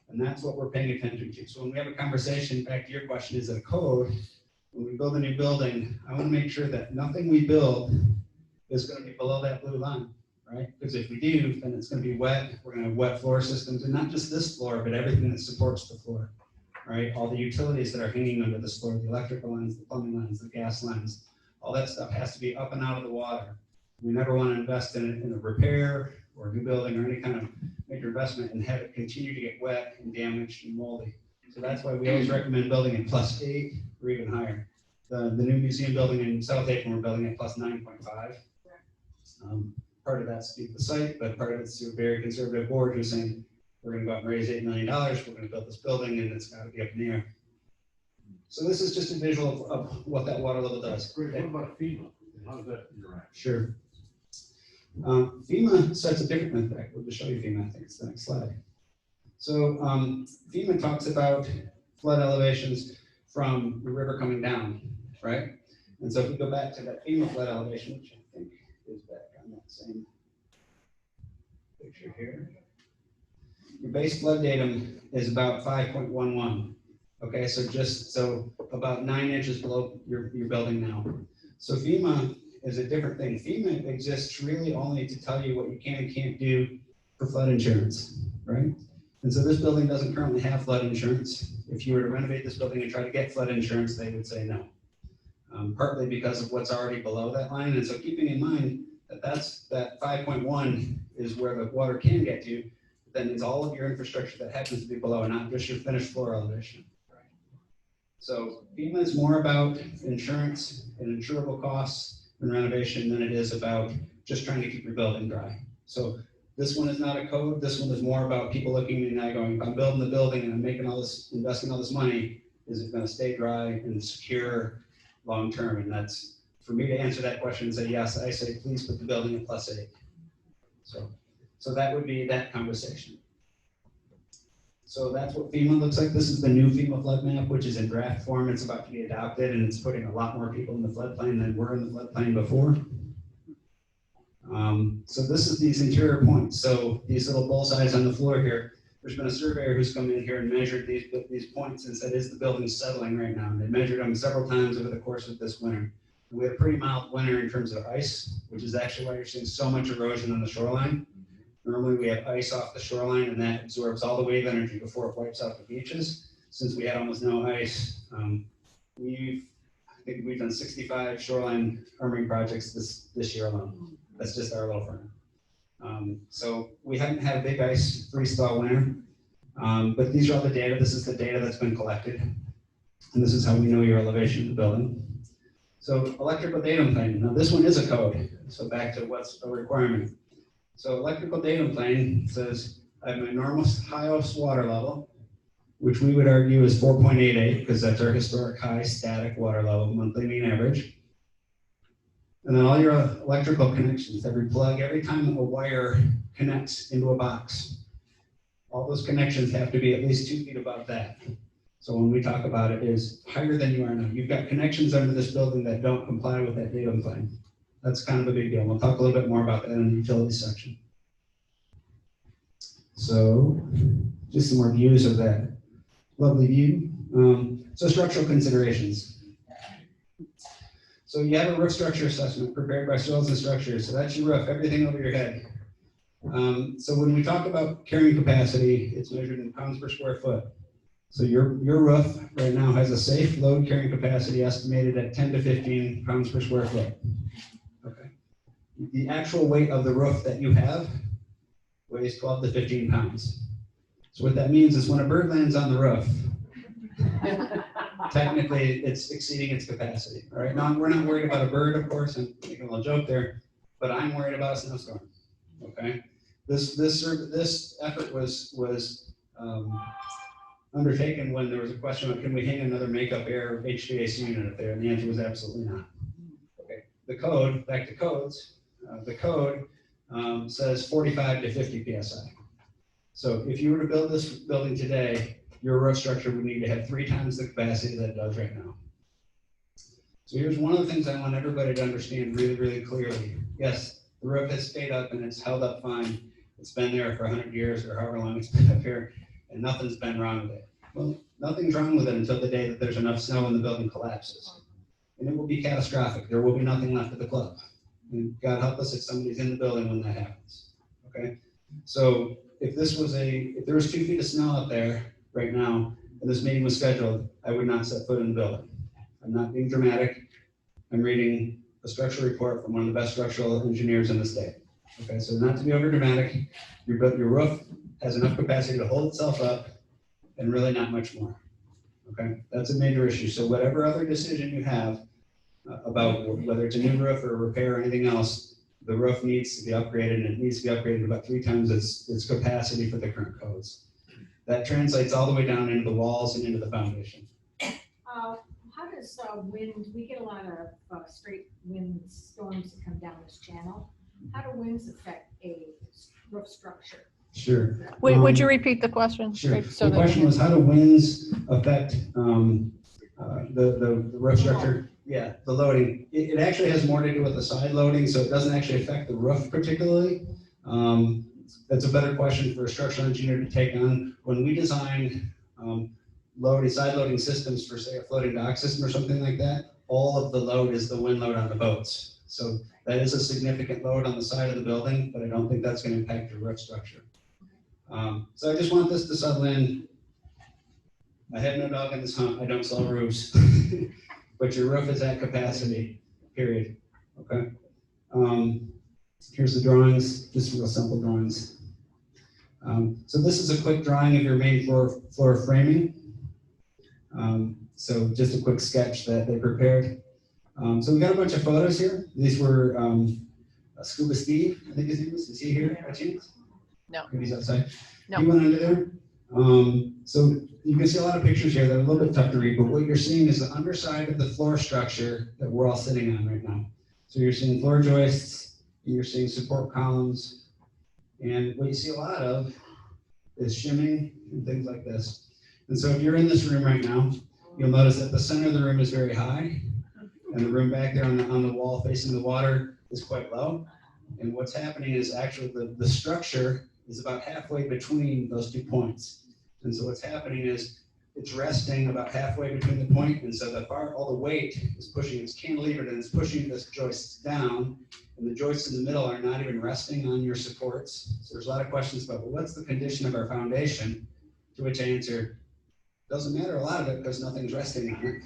D: And that's what we're paying attention to. So when we have a conversation, back to your question, is it a code? When we build a new building, I want to make sure that nothing we build is going to be below that blue line, right? Because if we do, then it's going to be wet. We're going to have wet floor systems, and not just this floor, but everything that supports the floor, right? All the utilities that are hanging under this floor, the electrical lines, the plumbing lines, the gas lines, all that stuff has to be up and out of the water. We never want to invest in a repair or a new building or any kind of major investment and have it continue to get wet and damaged and moldy. So that's why we always recommend building at +8 or even higher. The new museum building in South Aiken, we're building at +9.5. Part of that's due to the site, but part of it's to a very conservative board who's saying, we're going to go out and raise $8 million, we're going to build this building, and it's got to be up in the air. So this is just a visual of what that water level does.
F: Great, what about FEMA? How does that interact?
D: Sure. FEMA sets a different impact. We'll just show you FEMA, I think it's the next slide. So FEMA talks about flood elevations from the river coming down, right? And so if we go back to that FEMA flood elevation, which I think is back on that same picture here. Your base flood datum is about 5.11. Okay, so about 9 inches below your building now. So FEMA is a different thing. FEMA exists really only to tell you what you can and can't do for flood insurance, right? And so this building doesn't currently have flood insurance. If you were to renovate this building and try to get flood insurance, they would say no. Partly because of what's already below that line. And so keeping in mind that that 5.1 is where the water can get to, that means all of your infrastructure that happens to be below and not just your finished floor elevation. So FEMA is more about insurance and insurable costs and renovation than it is about just trying to keep your building dry. So this one is not a code. This one is more about people looking at me now going, if I'm building the building and I'm making all this, investing all this money, is it going to stay dry and secure long term? And that's for me to answer that question and say yes. I say please put the building in +8. So that would be that conversation. So that's what FEMA looks like. This is the new FEMA flood map, which is in draft form. It's about to be adopted, and it's putting a lot more people in the floodplain than were in the floodplain before. So this is these interior points. So these little bullseyes on the floor here, there's been a surveyor who's come in here and measured these points and said, is the building settling right now? And they measured them several times over the course of this winter. We had a pretty mild winter in terms of ice, which is actually why you're seeing so much erosion on the shoreline. Normally we have ice off the shoreline and that absorbs all the wave energy before it wipes out the beaches. Since we had almost no ice, I think we've done 65 shoreline armoring projects this year alone. That's just our little firm. So we haven't had a big ice freeze-thaw winter, but these are all the data. This is the data that's been collected. And this is how we know your elevation of the building. So electrical datum plane. Now this one is a code. So back to what's a requirement. So electrical datum plane says I have my normal highest water level, which we would argue is 4.88 because that's our historic high static water level, monthly mean average. And then all your electrical connections, every plug, every time a wire connects into a box, all those connections have to be at least 2 feet above that. So when we talk about it is higher than you are now. You've got connections under this building that don't comply with that datum plane. That's kind of a big deal. We'll talk a little bit more about that in the utility section. So just some more views of that lovely view. So structural considerations. So you have a roof structure assessment prepared by Soils and Structures. So that's your roof, everything over your head. So when we talk about carrying capacity, it's measured in pounds per square foot. So your roof right now has a safe load carrying capacity estimated at 10 to 15 pounds per square foot. Okay. The actual weight of the roof that you have weighs 12 to 15 pounds. So what that means is when a bird lands on the roof, technically it's exceeding its capacity. All right, now we're not worried about a bird, of course, I'm making a little joke there, but I'm worried about a snowstorm. Okay, this effort was undertaken when there was a question of can we hang another makeup air HVAC unit up there, and the answer was absolutely not. Okay, the code, back to codes, the code says 45 to 50 psi. So if you were to build this building today, your roof structure would need to have 3 times the capacity that it does right now. So here's one of the things I want everybody to understand really, really clearly. Yes, the roof has stayed up and it's held up fine. It's been there for 100 years or however long it's been up here, and nothing's been wrong with it. Well, nothing's wrong with it until the day that there's enough snow and the building collapses. And it will be catastrophic. There will be nothing left of the club. And God help us if somebody's in the building when that happens. Okay? So if there was 2 feet of snow out there right now, and this meeting was scheduled, I would not set foot in the building. I'm not being dramatic. I'm reading a structural report from one of the best structural engineers in the state. Okay, so not to be over dramatic, your roof has enough capacity to hold itself up and really not much more. Okay, that's a major issue. So whatever other decision you have about whether it's a new roof or a repair or anything else, the roof needs to be upgraded, and it needs to be upgraded about 3 times its capacity for the current codes. That translates all the way down into the walls and into the foundation.
B: How does wind, we get a lot of straight wind storms that come down this channel. How do winds affect a roof structure?
D: Sure.
E: Would you repeat the question?
D: Sure.
E: So
D: The question was, how do winds affect the roof structure? Yeah, the loading. It actually has more to do with the side loading, so it doesn't actually affect the roof particularly. That's a better question for a structural engineer to take on. When we design side loading systems for, say, a floating dock system or something like that, all of the load is the wind load on the boats. So that is a significant load on the side of the building, but I don't think that's going to impact your roof structure. So I just want this to settle in. I have no dog in this hunt. I don't sell roofs. But your roof is at capacity, period. Okay. Here's the drawings, just real simple drawings. So this is a quick drawing of your main floor framing. So just a quick sketch that they prepared. So we got a bunch of photos here. These were Scuba Steve, I think his name is. Is he here by chance?
E: No.
D: Maybe he's outside.
E: No.
D: He went under there. So you can see a lot of pictures here that are a little bit tough to read, but what you're seeing is the underside of the floor structure that we're all sitting on right now. So you're seeing floor joists, and you're seeing support columns, and what you see a lot of is shimming and things like this. And so if you're in this room right now, you'll notice that the center of the room is very high, and the room back there on the wall facing the water is quite low. And what's happening is actually the structure is about halfway between those 2 points. And so what's happening is it's resting about halfway between the point, and so all the weight is pushing, it's cantilevered and it's pushing this joist down, and the joists in the middle are not even resting on your supports. So there's a lot of questions about, well, what's the condition of our foundation? To which I answer, doesn't matter a lot of it because nothing's resting on it.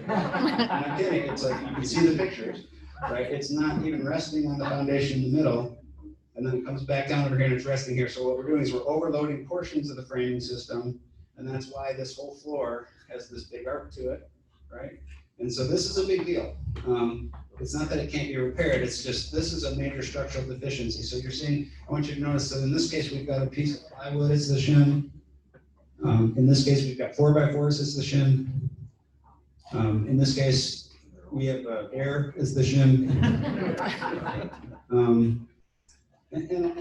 D: I'm not kidding, it's like, you can see the pictures, right? It's not even resting on the foundation in the middle, and then it comes back down over here and it's resting here. So what we're doing is we're overloading portions of the framing system, and that's why this whole floor has this big arc to it, right? And so this is a big deal. It's not that it can't be repaired, it's just this is a major structural deficiency. So you're seeing, I want you to notice that in this case, we've got a piece of plywood as the shim. In this case, we've got 4x4s as the shim. In this case, we have air as the shim. And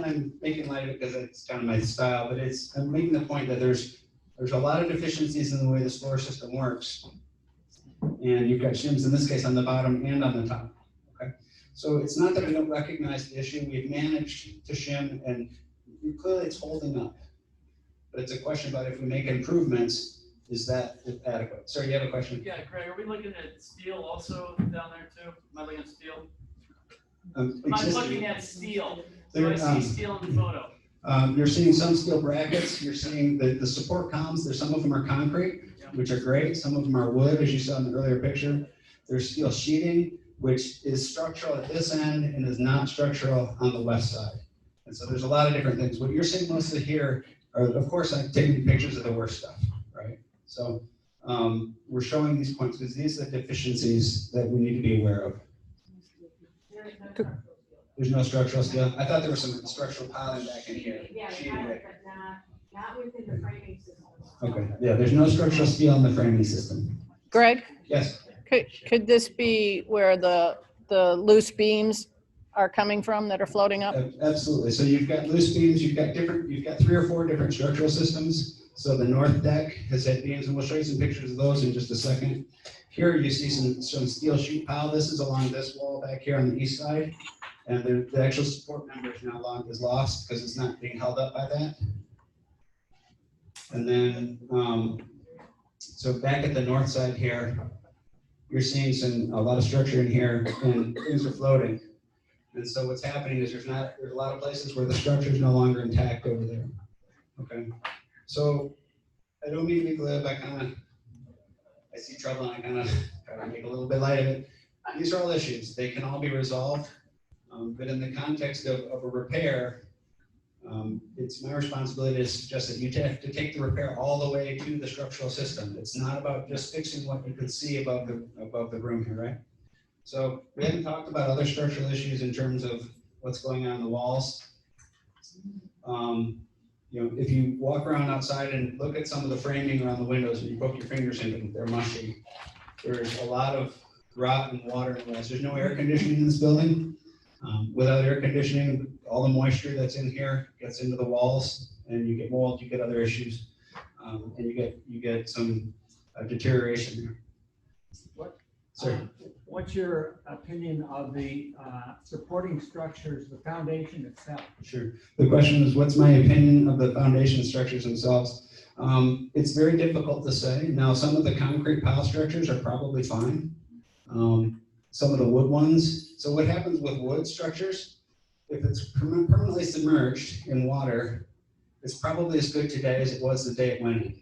D: I'm making light of it because it's kind of my style, but I'm making the point that there's a lot of deficiencies in the way this floor system works. And you've got shims in this case on the bottom and on the top, okay? So it's not that we don't recognize the issue, we've managed to shim and clearly it's holding up. But it's a question about if we make improvements, is that adequate? Sorry, you have a question?
I: Yeah, Greg, are we looking at steel also down there too? Am I looking at steel? I'm looking at steel. So I see steel in the photo.
D: You're seeing some steel brackets. You're seeing the support columns. Some of them are concrete, which are great. Some of them are wood, as you saw in the earlier picture. There's steel sheeting, which is structural at this end and is not structural on the west side. And so there's a lot of different things. What you're seeing mostly here are, of course, I'm taking pictures of the worst stuff, right? So we're showing these points because these are the deficiencies that we need to be aware of. There's no structural steel. I thought there was some structural piling back in here.
B: Yeah, but not within the framing system.
D: Okay, yeah, there's no structural steel in the framing system.
E: Greg,
D: Yes,
E: could this be where the loose beams are coming from that are floating up?
D: absolutely. So you've got loose beams, you've got 3 or 4 different structural systems. So the north deck has had beams, and we'll show you some pictures of those in just a second. Here you see some steel sheet pile. This is along this wall back here on the east side. And the actual support member is lost because it's not being held up by that. And then, so back at the north side here, you're seeing a lot of structure in here, and things are floating. And so what's happening is there's a lot of places where the structure is no longer intact over there. Okay, so I don't mean to be glib. I see trouble and I kind of try to make a little bit light of it. These are all issues. They can all be resolved. But in the context of a repair, it's my responsibility to suggest that you have to take the repair all the way to the structural system. It's not about just fixing what you could see above the room here, right? So we haven't talked about other structural issues in terms of what's going on in the walls. If you walk around outside and look at some of the framing around the windows and you poke your fingers in them, they're mushy. There's a lot of rot and water in the walls. There's no air conditioning in this building. Without air conditioning, all the moisture that's in here gets into the walls, and you get mold, you get other issues, and you get some deterioration there.
J: What's your opinion of the supporting structures, the foundation itself?
D: Sure. The question is, what's my opinion of the foundation structures themselves? It's very difficult to say. Now, some of the concrete pile structures are probably fine. Some of the wood ones. So what happens with wood structures, if it's permanently submerged in water, it's probably as good today as it was the day it went in.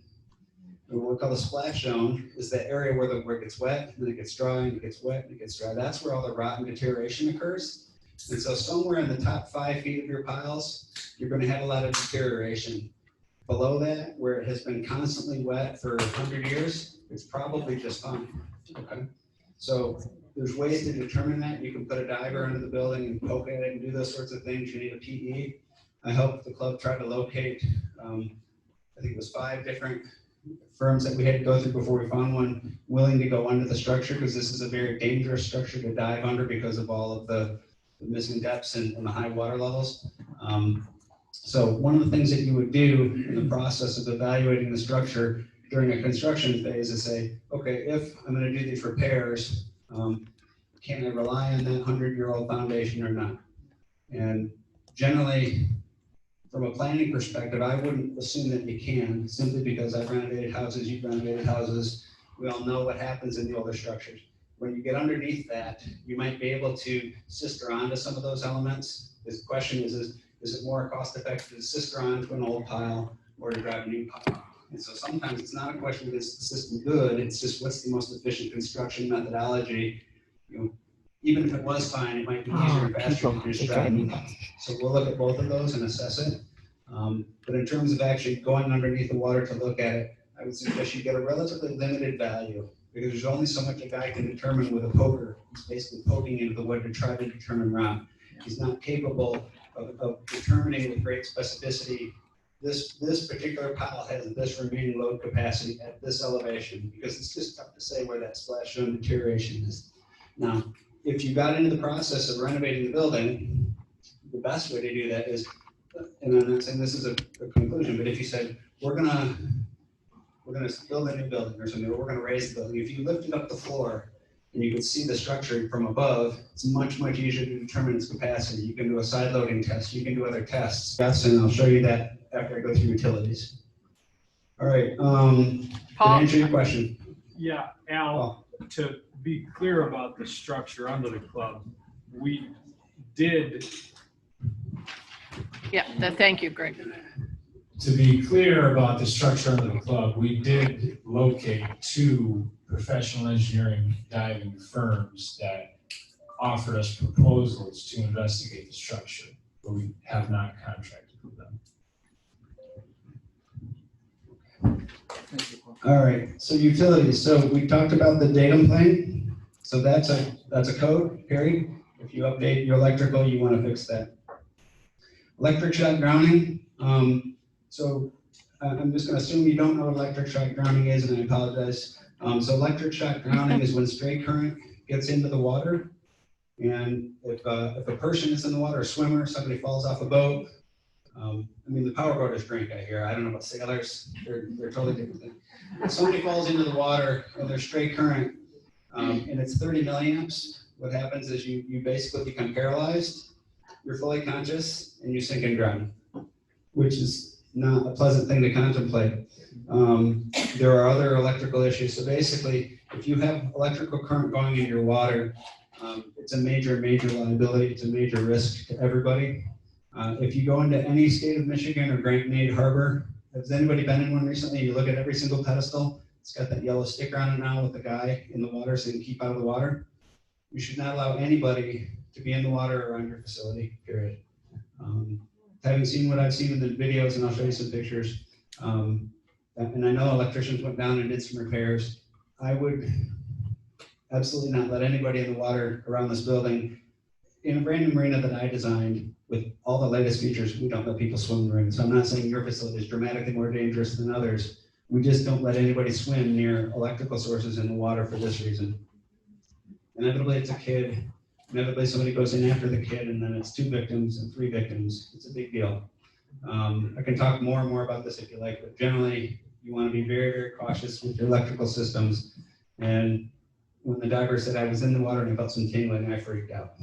D: And what we call the splash zone is the area where it gets wet, and then it gets dry, and it gets wet, and it gets dry. That's where all the rot and deterioration occurs. And so somewhere in the top 5 feet of your piles, you're going to have a lot of deterioration. below that, where it has been constantly wet for 100 years, it's probably just fine, okay? So there's ways to determine that. You can put a diver under the building and poke at it and do those sorts of things. You need a PE. I helped the club try to locate, I think it was 5 different firms that we had to go through before we found one willing to go under the structure, because this is a very dangerous structure to dive under because of all of the missing depths and the high water levels. So one of the things that you would do in the process of evaluating the structure during a construction phase is say, okay, if I'm going to do these repairs, can I rely on that 100-year-old foundation or not? And generally, from a planning perspective, I wouldn't assume that you can, simply because I've renovated houses, you've renovated houses. We all know what happens in the older structures. When you get underneath that, you might be able to sister onto some of those elements. The question is it more cost effective to sister onto an old pile or to drive a new pile? And so sometimes it's not a question of is the system good, it's just what's the most efficient construction methodology. You know, even if it was fine, it might be easier and faster to just drive new. So we'll look at both of those and assess it. But in terms of actually going underneath the water to look at it, I would suggest you get a relatively limited value, because there's only so much a guy can determine with a poker. He's basically poking into the wood to try to determine rock. He's not capable of determining with great specificity, this particular pile has this remaining load capacity at this elevation, because it's just tough to say where that splash zone deterioration is. Now, if you got into the process of renovating the building, the best way to do that is, and I'm not saying this is a conclusion, but if you said, we're gonna build a new building or something, or we're gonna raise the building, if you lifted up the floor and you could see the structure from above, it's much, much easier to determine its capacity. You can do a side loading test, you can do other tests. Yes, and I'll show you that after I go through utilities. All right, did I answer your question?
F: Yeah, Al, to be clear about the structure under the club, we did.
E: Yeah, thank you, Greg.
K: To be clear about the structure under the club, we did locate 2 professional engineering diving firms that offered us proposals to investigate the structure, but we have not contracted with them.
D: All right, so utilities. So we talked about the datum plane. So that's a code, period. If you update your electrical, you want to fix that. Electric shock drowning. So I'm just going to assume you don't know what electric shock drowning is, and I apologize. So electric shock drowning is when stray current gets into the water, and if a person is in the water, a swimmer, somebody falls off a boat. I mean, the power boaters drink, I hear. I don't know about sailors. They're totally different things. If somebody falls into the water and there's stray current, and it's 30 milliamps, what happens is you basically become paralyzed. You're fully conscious and you sink and drown, which is not a pleasant thing to contemplate. There are other electrical issues. So basically, if you have electrical current going into your water, it's a major liability. It's a major risk to everybody. If you go into any state of Michigan or Grand Nade Harbor, has anybody been in one recently? You look at every single pedestal, it's got that yellow sticker on it now with the guy in the water so you can keep out of the water. You should not allow anybody to be in the water around your facility, period. Having seen what I've seen in the videos, and I'll show you some pictures, and I know electricians went down and did some repairs, I would absolutely not let anybody in the water around this building. In a brand new marina that I designed with all the latest features, we don't let people swim in the marina. So I'm not saying your facility is dramatically more dangerous than others. We just don't let anybody swim near electrical sources in the water for this reason. Inevitably, it's a kid. Inevitably, somebody goes in after the kid, and then it's 2 victims and 3 victims. It's a big deal. I can talk more and more about this if you like, but generally, you want to be very cautious with your electrical systems. And when the diver said I was in the water and I felt some tingling, I freaked out.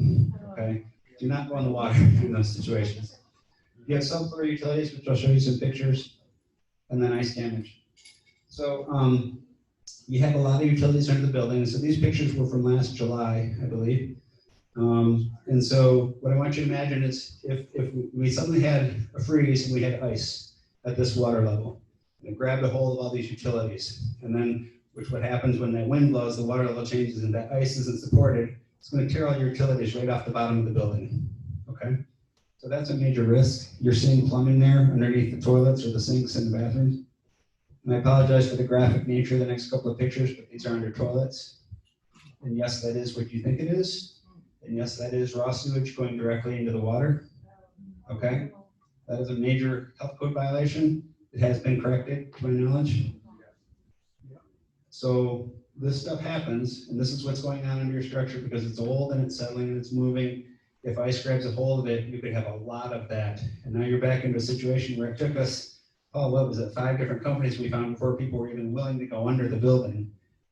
D: Okay, do not go in the water in those situations. You have subfloor utilities, which I'll show you some pictures, and then ice damage. So you have a lot of utilities under the building. So these pictures were from last July, I believe. And so what I want you to imagine is if we suddenly had a freeze and we had ice at this water level, and it grabbed a hold of all these utilities, and then what happens when that wind blows, the water level changes and that ice isn't supported, it's going to tear all your utilities right off the bottom of the building, okay? So that's a major risk. You're seeing plumbing there underneath the toilets or the sinks in the bathrooms. And I apologize for the graphic nature of the next couple of pictures, but these are under toilets. And yes, that is what you think it is. And yes, that is raw sewage going directly into the water. Okay? That is a major health code violation. It has been corrected, to my knowledge. So this stuff happens, and this is what's going on under your structure because it's old and it's settling and it's moving. If ice grabs a hold of it, you could have a lot of that. And now you're back into a situation where it took us, oh, what was it, 5 different companies we found before people were even willing to go under the building.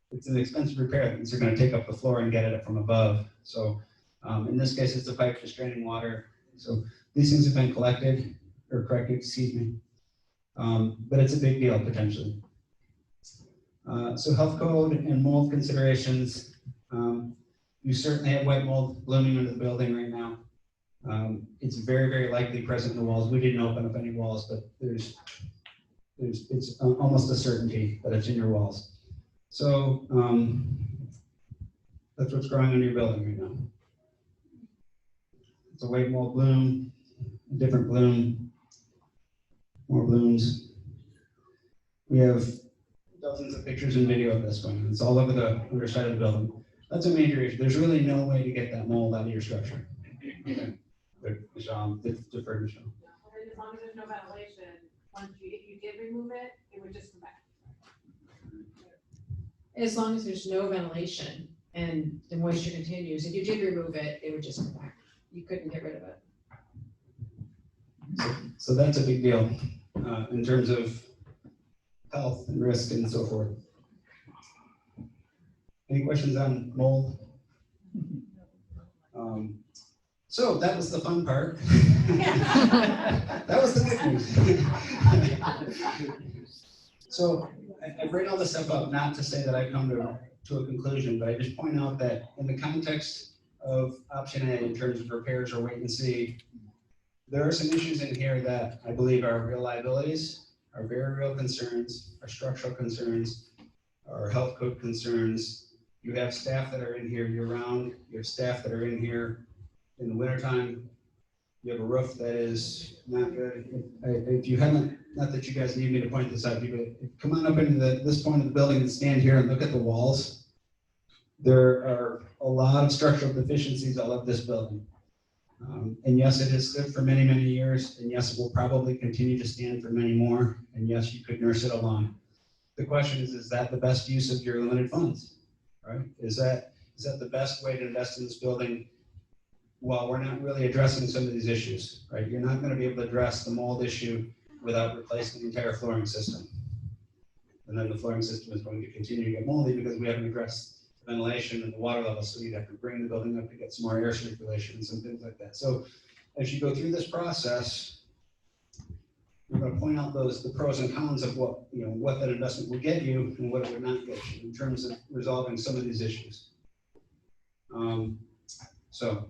D: It's an expensive repair. These are going to take up the floor and get at it from above. So in this case, it's a pipe just draining water. So these things have been collected, or corrected, excuse me. But it's a big deal potentially. So health code and mold considerations. You certainly have white mold blooming under the building right now. It's very, very likely present in the walls. We didn't open up any walls, but it's almost a certainty that it's in your walls. So that's what's growing under your building right now. It's a white mold bloom, a different bloom, more blooms. We have dozens of pictures and video of this going on. It's all over the underside of the building. That's a major issue. There's really no way to get that mold out of your structure. Okay. Michelle, defer to Michelle.
B: As long as there's no ventilation, once you did remove it, it would just come back.
L: As long as there's no ventilation and the moisture continues, if you did remove it, it would just come back. You couldn't get rid of it.
D: So that's a big deal in terms of health and risk and so forth. Any questions on mold? So that was the fun part. That was the good news. So I bring all this stuff up not to say that I come to a conclusion, but I just point out that in the context of option A, in terms of repairs or wait and see, there are some issues in here that I believe are real liabilities, are very real concerns, are structural concerns, are health code concerns. You have staff that are in here year round. You have staff that are in here in the wintertime. You have a roof that is not good. If you haven't, not that you guys need me to point this out, but come on up into this point of the building and stand here and look at the walls. There are a lot of structural deficiencies all of this building. And yes, it has stood for many, many years. And yes, it will probably continue to stand for many more. And yes, you could nurse it along. The question is that the best use of your limited funds, right? Is that the best way to invest in this building while we're not really addressing some of these issues, right? You're not going to be able to address the mold issue without replacing the entire flooring system. And then the flooring system is going to continue to get moldy because we haven't addressed the ventilation and the water level, so you'd have to bring the building up to get some more air circulation and some things like that. So as you go through this process, we're going to point out the pros and cons of what that investment will get you and what it would not get you in terms of resolving some of these issues. So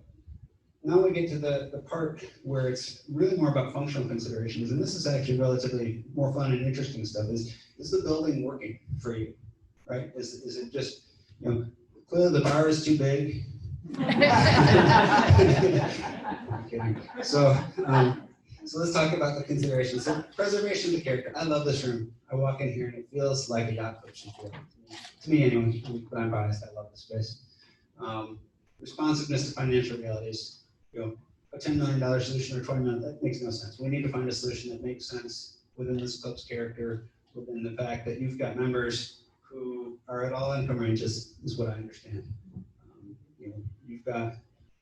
D: now we get to the part where it's really more about functional considerations, and this is actually relatively more fun and interesting stuff. Is the building working for you, right? Is it just, clearly the bar is too big? I'm kidding. So let's talk about the considerations. So preservation of the character. I love this room. I walk in here and it feels like a yacht club should feel. To me anyway, but I'm biased. I love this space. Responsiveness to financial realities. A $10 million solution or $20 million, that makes no sense. We need to find a solution that makes sense within this club's character, within the fact that you've got members who are at all income ranges, is what I understand.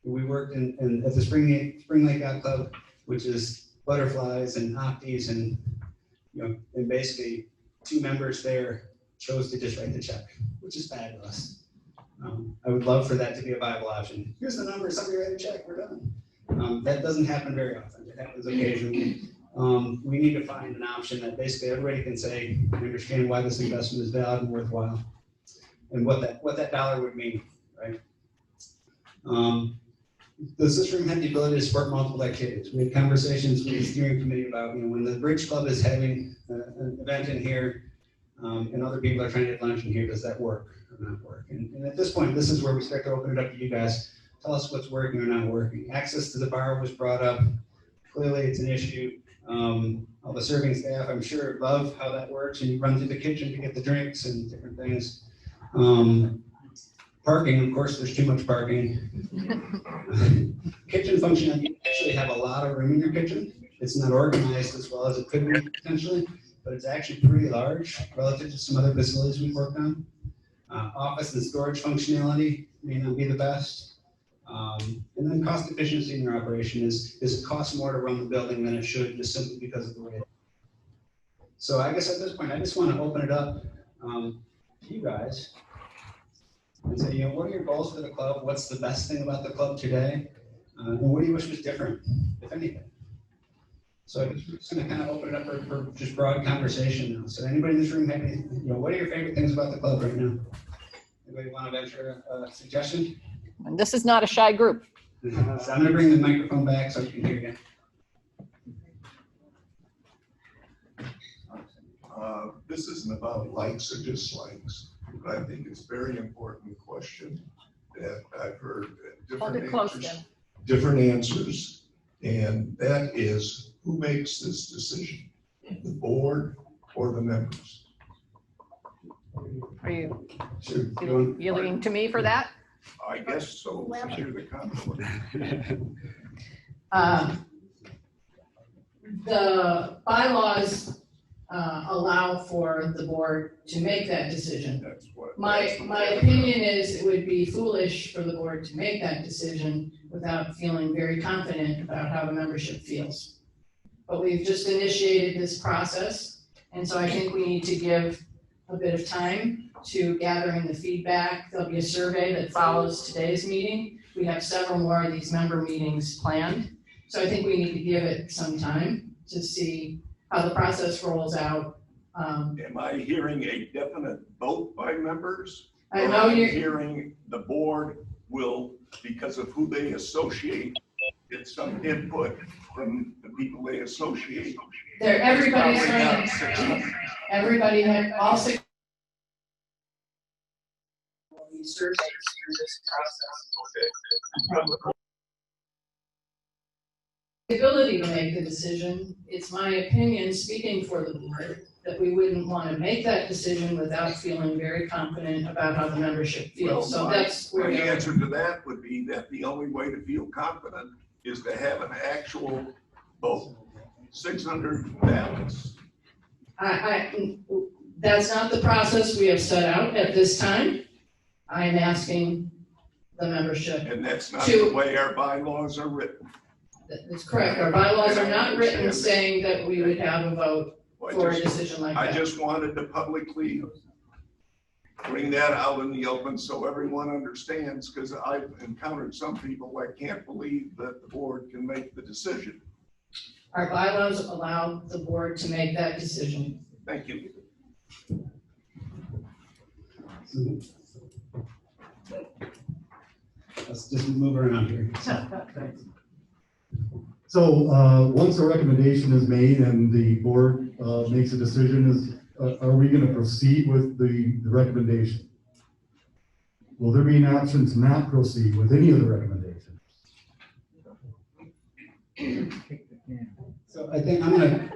D: We worked at the Spring Lake Yacht Club, which is butterflies and opties, and and basically 2 members there chose to just write the check, which is fabulous. I would love for that to be a viable option. Here's the number, somebody write a check, we're done. That doesn't happen very often. It happens occasionally. We need to find an option that basically everybody can say, I understand why this investment is valid and worthwhile, and what that dollar would mean, right? Does this room have the ability to support multiple activities? We had conversations with the steering committee about, when the Bridge Club is having an event in here, and other people are trying to get lunch in here, does that work or not work? And at this point, this is where we start to open it up to you guys. Tell us what's working or not working. Access to the bar was brought up. clearly it's an issue. All the serving staff, I'm sure, love how that works, and you run through the kitchen to get the drinks and different things. Parking, of course, there's too much parking. Kitchen function, you actually have a lot of room in your kitchen. It's not organized as well as it could be potentially, but it's actually pretty large relative to some other facilities we've worked on. Office and storage functionality may not be the best. And then cost efficiency in your operation is it costs more to run the building than it should, just simply because of the way it is. So I guess at this point, I just want to open it up to you guys and say, you know, what are your goals for the club? What's the best thing about the club today? And what do you wish was different, if anything? So I'm just going to kind of open it up for just broad conversation now. So anybody in this room have any, you know, what are your favorite things about the club right now? Anybody want to venture a suggestion?
E: And this is not a shy group.
D: So I'm going to bring the microphone back so you can hear again.
M: This isn't about likes or dislikes, but I think it's a very important question that I've heard different answers, and that is, who makes this decision, the board or the members?
E: Are you
D: Sure.
E: you looking to me for that?
M: I guess so, since you're the controller.
A: The bylaws allow for the board to make that decision. My opinion is it would be foolish for the board to make that decision without feeling very confident about how the membership feels. But we've just initiated this process, and so I think we need to give a bit of time to gathering the feedback. There'll be a survey that follows today's meeting. We have several more of these member meetings planned. So I think we need to give it some time to see how the process rolls out.
M: Am I hearing a definite vote by members?
A: I know you're
M: hearing the board will, because of who they associate, get some input from the people they associate.
A: Everybody's everybody had all six surveys through this process. The ability to make the decision, it's my opinion, speaking for the board, that we wouldn't want to make that decision without feeling very confident about how the membership feels.
M: Well,
A: So that's where
M: my answer to that would be that the only way to feel confident is to have an actual vote, 600 ballots.
A: That's not the process we have set out at this time. I'm asking the membership.
M: And that's not the way our bylaws are written.
A: That's correct. Our bylaws are not written saying that we would have a vote for a decision like that.
M: I just wanted to publicly bring that out in the open so everyone understands, because I've encountered some people that can't believe that the board can make the decision.
A: Our bylaws allow the board to make that decision.
M: Thank you.
D: Let's just move around here.
N: So once a recommendation is made and the board makes a decision, are we going to proceed with the recommendation? Will there be an option to not proceed with any of the recommendations?
D: So I think I'm going to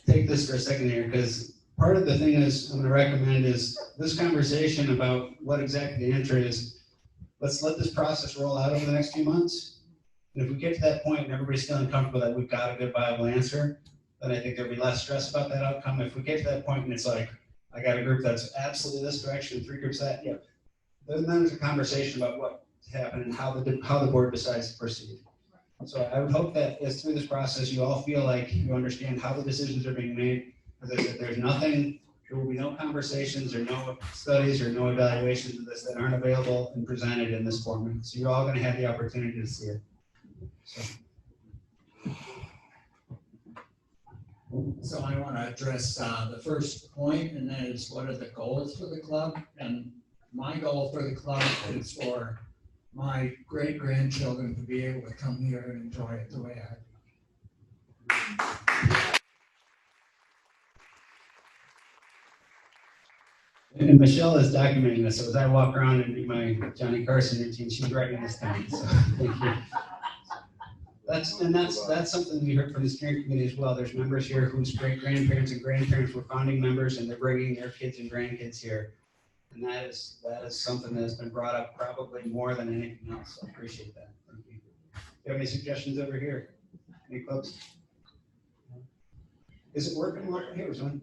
D: take this for a second here, because part of the thing is I'm going to recommend is this conversation about what exactly the answer is. Let's let this process roll out over the next few months. And if we get to that point and everybody's feeling comfortable that we've got a good viable answer, then I think there'll be less stress about that outcome. If we get to that point and it's like, I got a group that's absolutely this direction, 3 groups that, yeah, then there's a conversation about what happened and how the board decides to proceed. So I would hope that as through this process, you all feel like you understand how the decisions are being made. As I said, there will be no conversations or no studies or no evaluations of this that aren't available and presented in this format. So you're all going to have the opportunity to see it.
J: So I want to address the first point, and that is what are the goals for the club? And my goal for the club is for my great-grandchildren to be able to come here and enjoy it the way I do.
D: And Michelle is documenting this, so as I walk around and do my Johnny Carson routine, she's writing this down, so thank you. That's something we heard from the steering committee as well. There's members here whose great grandparents and grandparents were founding members, and they're bringing their kids and grandkids here. And that is something that has been brought up probably more than anything else. I appreciate that. Thank you. Do you have any suggestions over here? Any clubs? Is it working? Here's one.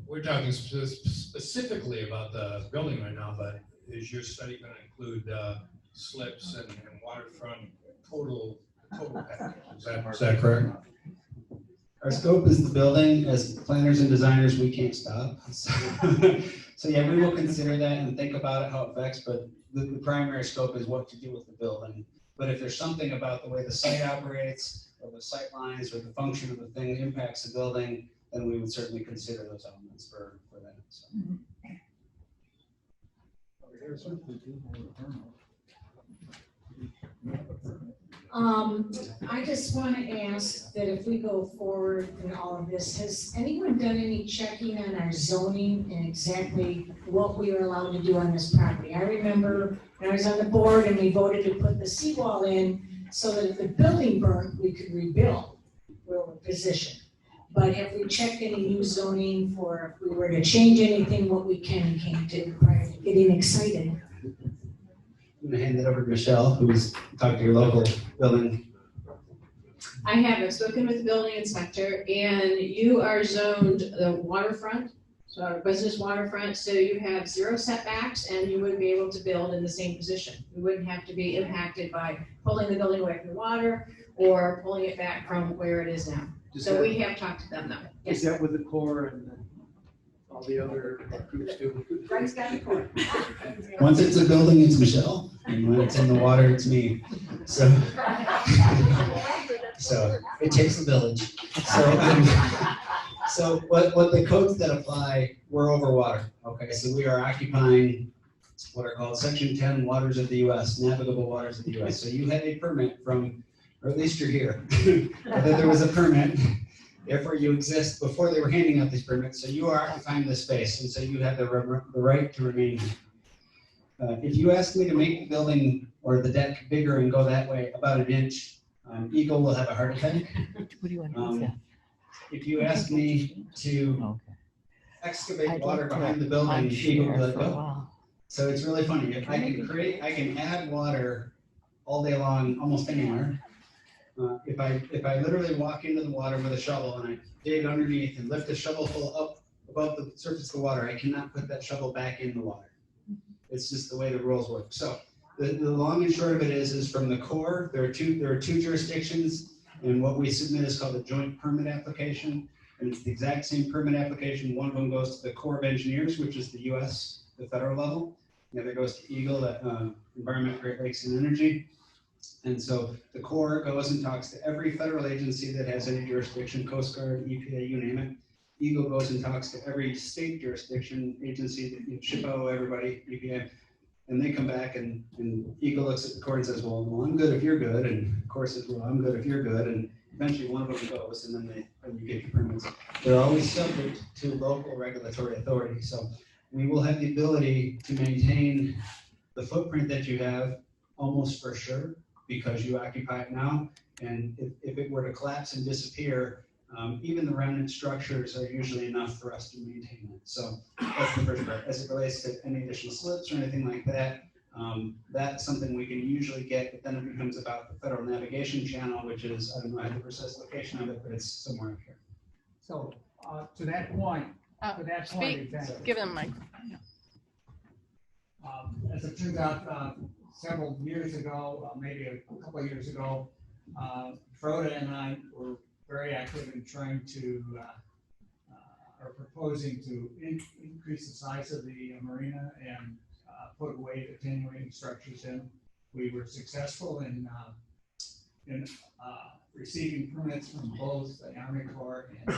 O: We're talking specifically about the building right now, but is your study going to include slips and waterfront total package? Is that correct?
D: Our scope is the building. As planners and designers, we can't stop. So yeah, we will consider that and think about it, how it affects, but the primary scope is what to do with the building. But if there's something about the way the site operates, or the sight lines, or the function of the thing that impacts the building, then we would certainly consider those elements for that. So. Over here, sir.
B: I just want to ask that if we go forward in all of this, has anyone done any checking on our zoning and exactly what we are allowed to do on this property? I remember when I was on the board and we voted to put the seawall in so that if the building burnt, we could rebuild where we're positioned. But have we checked any new zoning for if we were to change anything, what we can and can't do prior to getting excited?
D: I'm going to hand it over to Michelle, who's talked to your local building.
L: I have spoken with the building inspector, and you are zoned the waterfront, so our business waterfront, so you have 0 setbacks, and you would be able to build in the same position. You wouldn't have to be impacted by pulling the building away from the water or pulling it back from where it is now. So we have talked to them though.
G: Is that with the core and all the other groups too?
B: Greg's got the core.
D: Once it's a building, it's Michelle, and when it's in the water, it's me. So it takes a village. So what the codes that apply, we're over water. Okay, so we are occupying what are called Section 10 waters of the U.S., navigable waters of the U.S. So you had a permit from, or at least you're here, whether there was a permit. Therefore, you exist before they were handing out these permits, so you are occupying this space, and so you have the right to remain here. If you ask me to make the building or the deck bigger and go that way about an inch, Eagle will have a heart attack.
E: What do you want to
D: If you ask me to excavate water behind the building, Eagle will let go. So it's really funny. If I can add water all day long, almost anywhere. If I literally walk into the water with a shovel and I dig underneath and lift the shovel full up above the surface of the water, I cannot put that shovel back in the water. It's just the way the rules work. So the long and short of it is from the core, there are two jurisdictions, and what we submit is called a joint permit application, and it's the exact same permit application. One of them goes to the Corps of Engineers, which is the U.S., the federal level. The other goes to Eagle, Environment, Great Lakes, and Energy. And so the Corps goes and talks to every federal agency that has any jurisdiction, Coast Guard, EPA, you name it. Eagle goes and talks to every state jurisdiction agency, SHPO, everybody, EPA, and they come back and Eagle looks at the Corps and says, well, I'm good if you're good, and the Corps says, well, I'm good if you're good, and eventually one of them goes, and then you get your permits. They're always subject to local regulatory authority, so we will have the ability to maintain the footprint that you have almost for sure, because you occupy it now, and if it were to collapse and disappear, even the remnant structures are usually enough for us to maintain it. So that's the first part. As it relates to any additional slips or anything like that, that's something we can usually get, but then it becomes about the federal navigation channel, which is, I don't know, I have the precise location of it, but it's somewhere up here.
G: So to that point,
E: Give them a mic.
G: As it turns out, several years ago, maybe a couple of years ago, Froda and I were very active in trying to, are proposing to increase the size of the marina and put wave attenuating structures in. We were successful in receiving permits from both the Army Corps and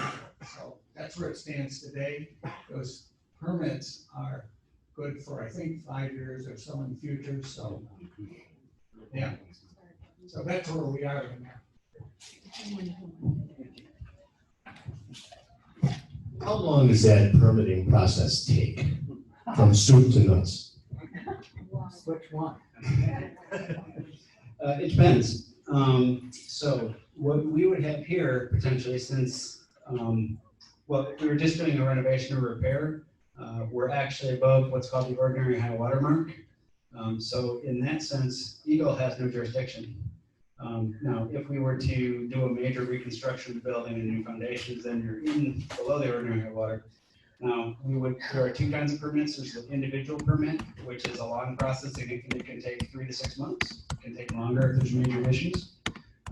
G: so that's where it stands today. Those permits are good for, I think, 5 years or so in the future. So, yeah. So that's where we are right now.
P: How long does that permitting process take from soup to nuts?
G: Which one?
D: It depends. So what we would have here potentially, since, well, if we were just doing a renovation or repair, we're actually above what's called the ordinary high water mark. So in that sense, Eagle has no jurisdiction. Now, if we were to do a major reconstruction of the building and new foundations, then you're in below the ordinary high water. Now, there are two kinds of permits. There's the individual permit, which is a long process. It can take 3 to 6 months. It can take longer if there's major issues.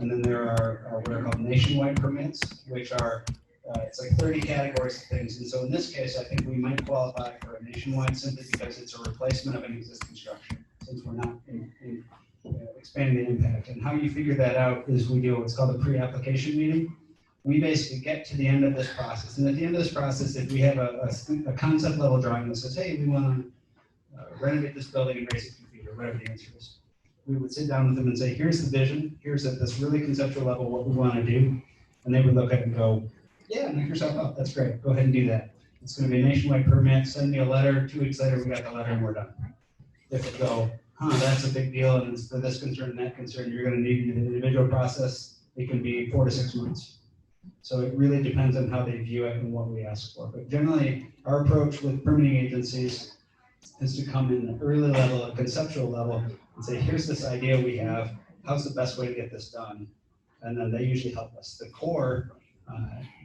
D: And then there are what are called nationwide permits, which are, it's like 30 categories of things. And so in this case, I think we might qualify for a nationwide simply because it's a replacement of an existing structure, since we're not expanding the impact. And how you figure that out is we do what's called a pre-application meeting. We basically get to the end of this process. And at the end of this process, if we have a concept level drawing that says, hey, we want to renovate this building and raise it 2 feet, or whatever the answer is, we would sit down with them and say, here's the vision, here's at this really conceptual level what we want to do. And they would look at it and go, yeah, knock yourself out. That's great. Go ahead and do that. It's going to be a nationwide permit. Send me a letter. 2 weeks later, we got the letter and we're done. If they go, that's a big deal, and it's for this concern and that concern, you're going to need an individual process. It can be 4 to 6 months. So it really depends on how they view it and what we ask for. But generally, our approach with permitting agencies is to come in the early level, a conceptual level, and say, here's this idea we have. How's the best way to get this done? And then they usually help us. The Corps,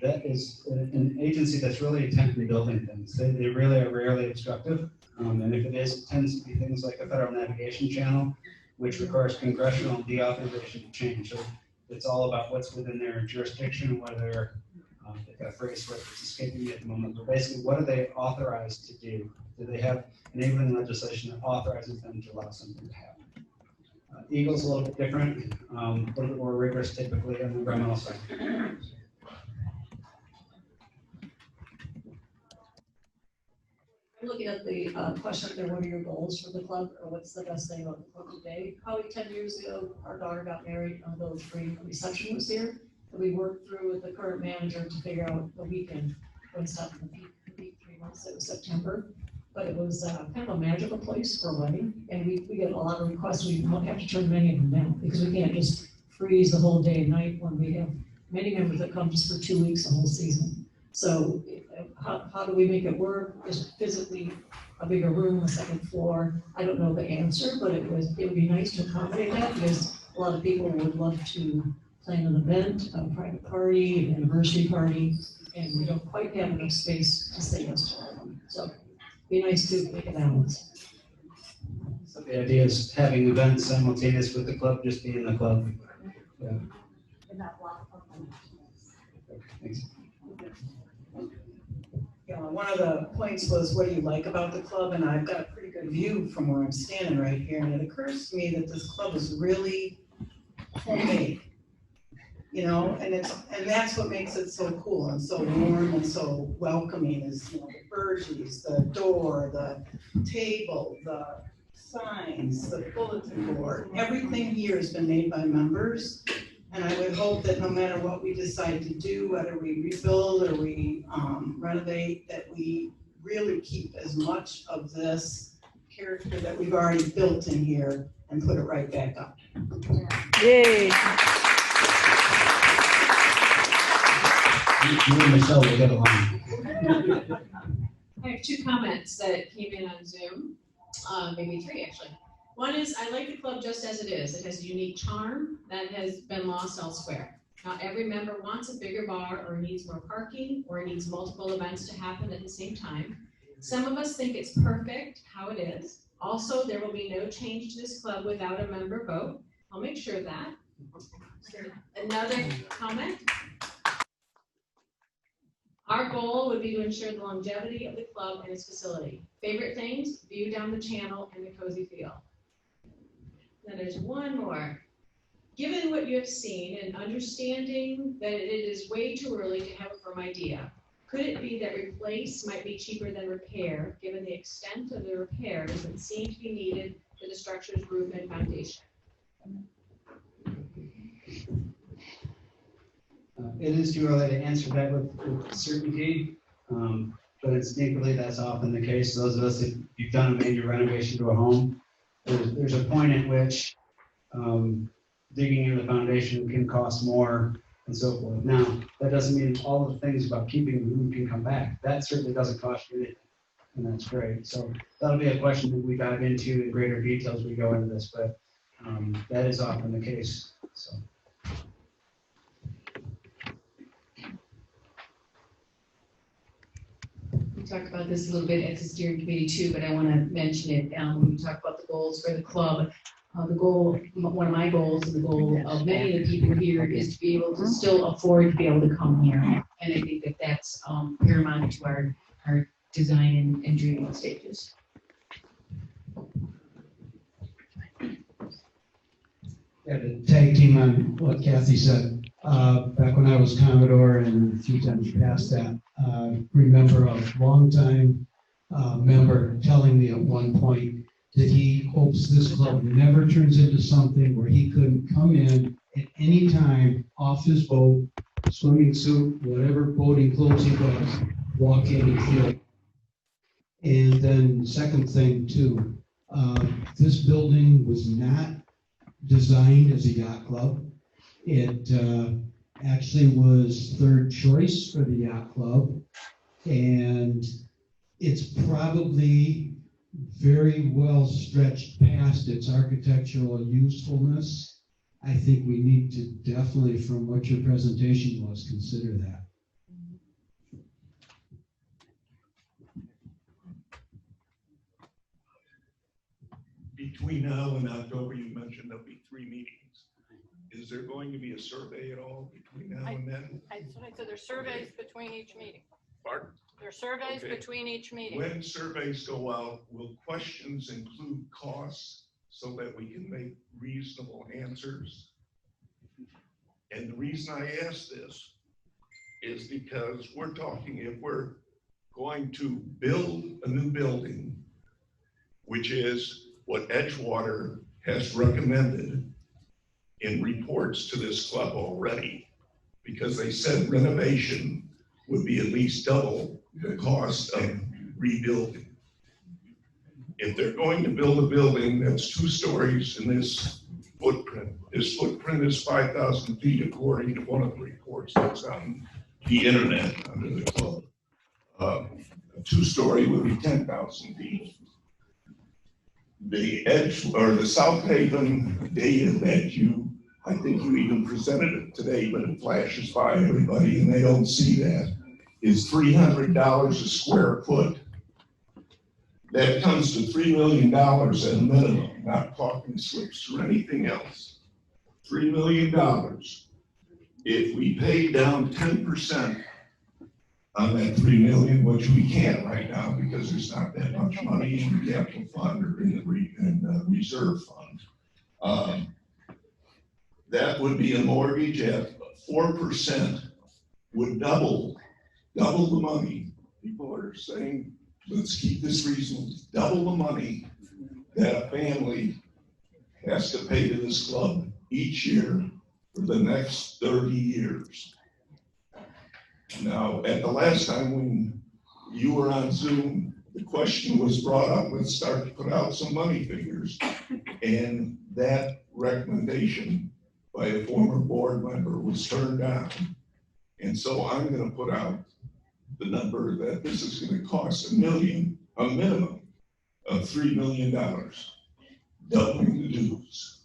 D: that is an agency that's really attempting building things. They really are rarely obstructive. And if it is, it tends to be things like a federal navigation channel, which requires congressional deauthorization to change. So it's all about what's within their jurisdiction, whether they've got a phrase for it that's escaping me at the moment, but basically, what are they authorized to do? Do they have enabling legislation that authorizes them to allow something to happen? Eagle's a little bit different, a little bit more rigorous typically on the environmental side.
Q: I'm looking at the question there, what are your goals for the club, or what's the best thing about the club today? Probably 10 years ago, our daughter got married on Village Green. The reception was here, and we worked through with the current manager to figure out the weekend when stuff in the peak 3 months. It was September, but it was kind of a magical place for a wedding, and we get a lot of requests. We won't have to turn many of them down because we can't just freeze the whole day and night when we have many members that come just for 2 weeks the whole season. So how do we make it work? Is physically a bigger room, a second floor? I don't know the answer, but it would be nice to accommodate that because a lot of people would love to plan an event, a private party, an anniversary party, and we don't quite have enough space to say yes to all of them. So it'd be nice to make a balance.
D: So the idea is having events simultaneous with the club, just being the club. Yeah. Thanks.
H: Yeah, one of the points was, what do you like about the club? And I've got a pretty good view from where I'm standing right here. And it occurs to me that this club is really homemade, you know, and that's what makes it so cool and so warm and so welcoming is, the burgies, the door, the table, the signs, the bulletin board. Everything here has been made by members. And I would hope that no matter what we decide to do, whether we rebuild or we renovate, that we really keep as much of this character that we've already built in here and put it right back up.
E: Yay.
D: You and Michelle will get along.
L: I have 2 comments that came in on Zoom, maybe 3 actually. One is, I like the club just as it is. It has a unique charm that has been lost elsewhere. Not every member wants a bigger bar or needs more parking or needs multiple events to happen at the same time. Some of us think it's perfect how it is. Also, there will be no change to this club without a member vote. I'll make sure of that. Another comment. Our goal would be to ensure the longevity of the club and its facility. Favorite things, view down the channel and the cozy feel. Now there's one more. Given what you have seen and understanding that it is way too early to have a firm idea, could it be that replace might be cheaper than repair, given the extent of the repairs that seem to be needed for the structure's roof and foundation?
D: It is too early to answer that with certainty, but instinctively that's often the case. Those of us that you've done a major renovation to a home, there's a point at which Digging in the foundation can cost more and so forth. Now, that doesn't mean all the things about keeping the roof can come back. That certainly doesn't cost you anything, and that's great. So that'll be a question that we dive into in greater detail as we go into this, but that is often the case, so.
R: We talked about this a little bit at the steering committee too, but I want to mention it. When we talk about the goals for the club, the goal, one of my goals and the goal of many of the people here is to be able to still afford to be able to come here. And I think that that's paramount to our design and dreaming stages.
S: Yeah, to tag team on what Kathy said, back when I was Commodore and a few times past that, remember a longtime member telling me at one point that he hopes this club never turns into something where he couldn't come in at any time off his boat, swimming suit, whatever boating clothes he does, walk in and feel it. And then second thing too, this building was not designed as a yacht club. It actually was third choice for the yacht club, and it's probably very well stretched past its architectural usefulness. I think we need to definitely, from what your presentation was, consider that.
M: Between now and October, you mentioned there'll be 3 meetings. Is there going to be a survey at all between now and then?
E: I said there's surveys between each meeting.
M: Pardon?
E: There are surveys
M: Okay.
E: between each meeting.
M: When surveys go out, will questions include costs so that we can make reasonable answers? And the reason I ask this is because we're talking, if we're going to build a new building, which is what Edgewater has recommended in reports to this club already, because they said renovation would be at least double the cost of rebuilding. If they're going to build a building that's 2 stories in this footprint is 5,000 feet according to one of the reports that's on the internet under the club. A 2-story would be 10,000 feet. The Edge or the South Haven data that I think you even presented it today, but it flashes by everybody and they don't see that, is $300 a square foot. That comes to $3 million at a minimum, not talking slips or anything else. $3 million. If we pay down 10% on that $3 million, which we can't right now because there's not that much money in the capital fund or in the reserve fund, that would be a mortgage at 4% would double the money. People are saying, let's keep this reasonable, double the money that a family has to pay to this club each year for the next 30 years. Now, at the last time when you were on Zoom, the question was brought up, let's start to put out some money figures. And that recommendation by a former board member was turned down. And so I'm going to put out the number that this is going to cost a minimum of $3 million, doubling the dues.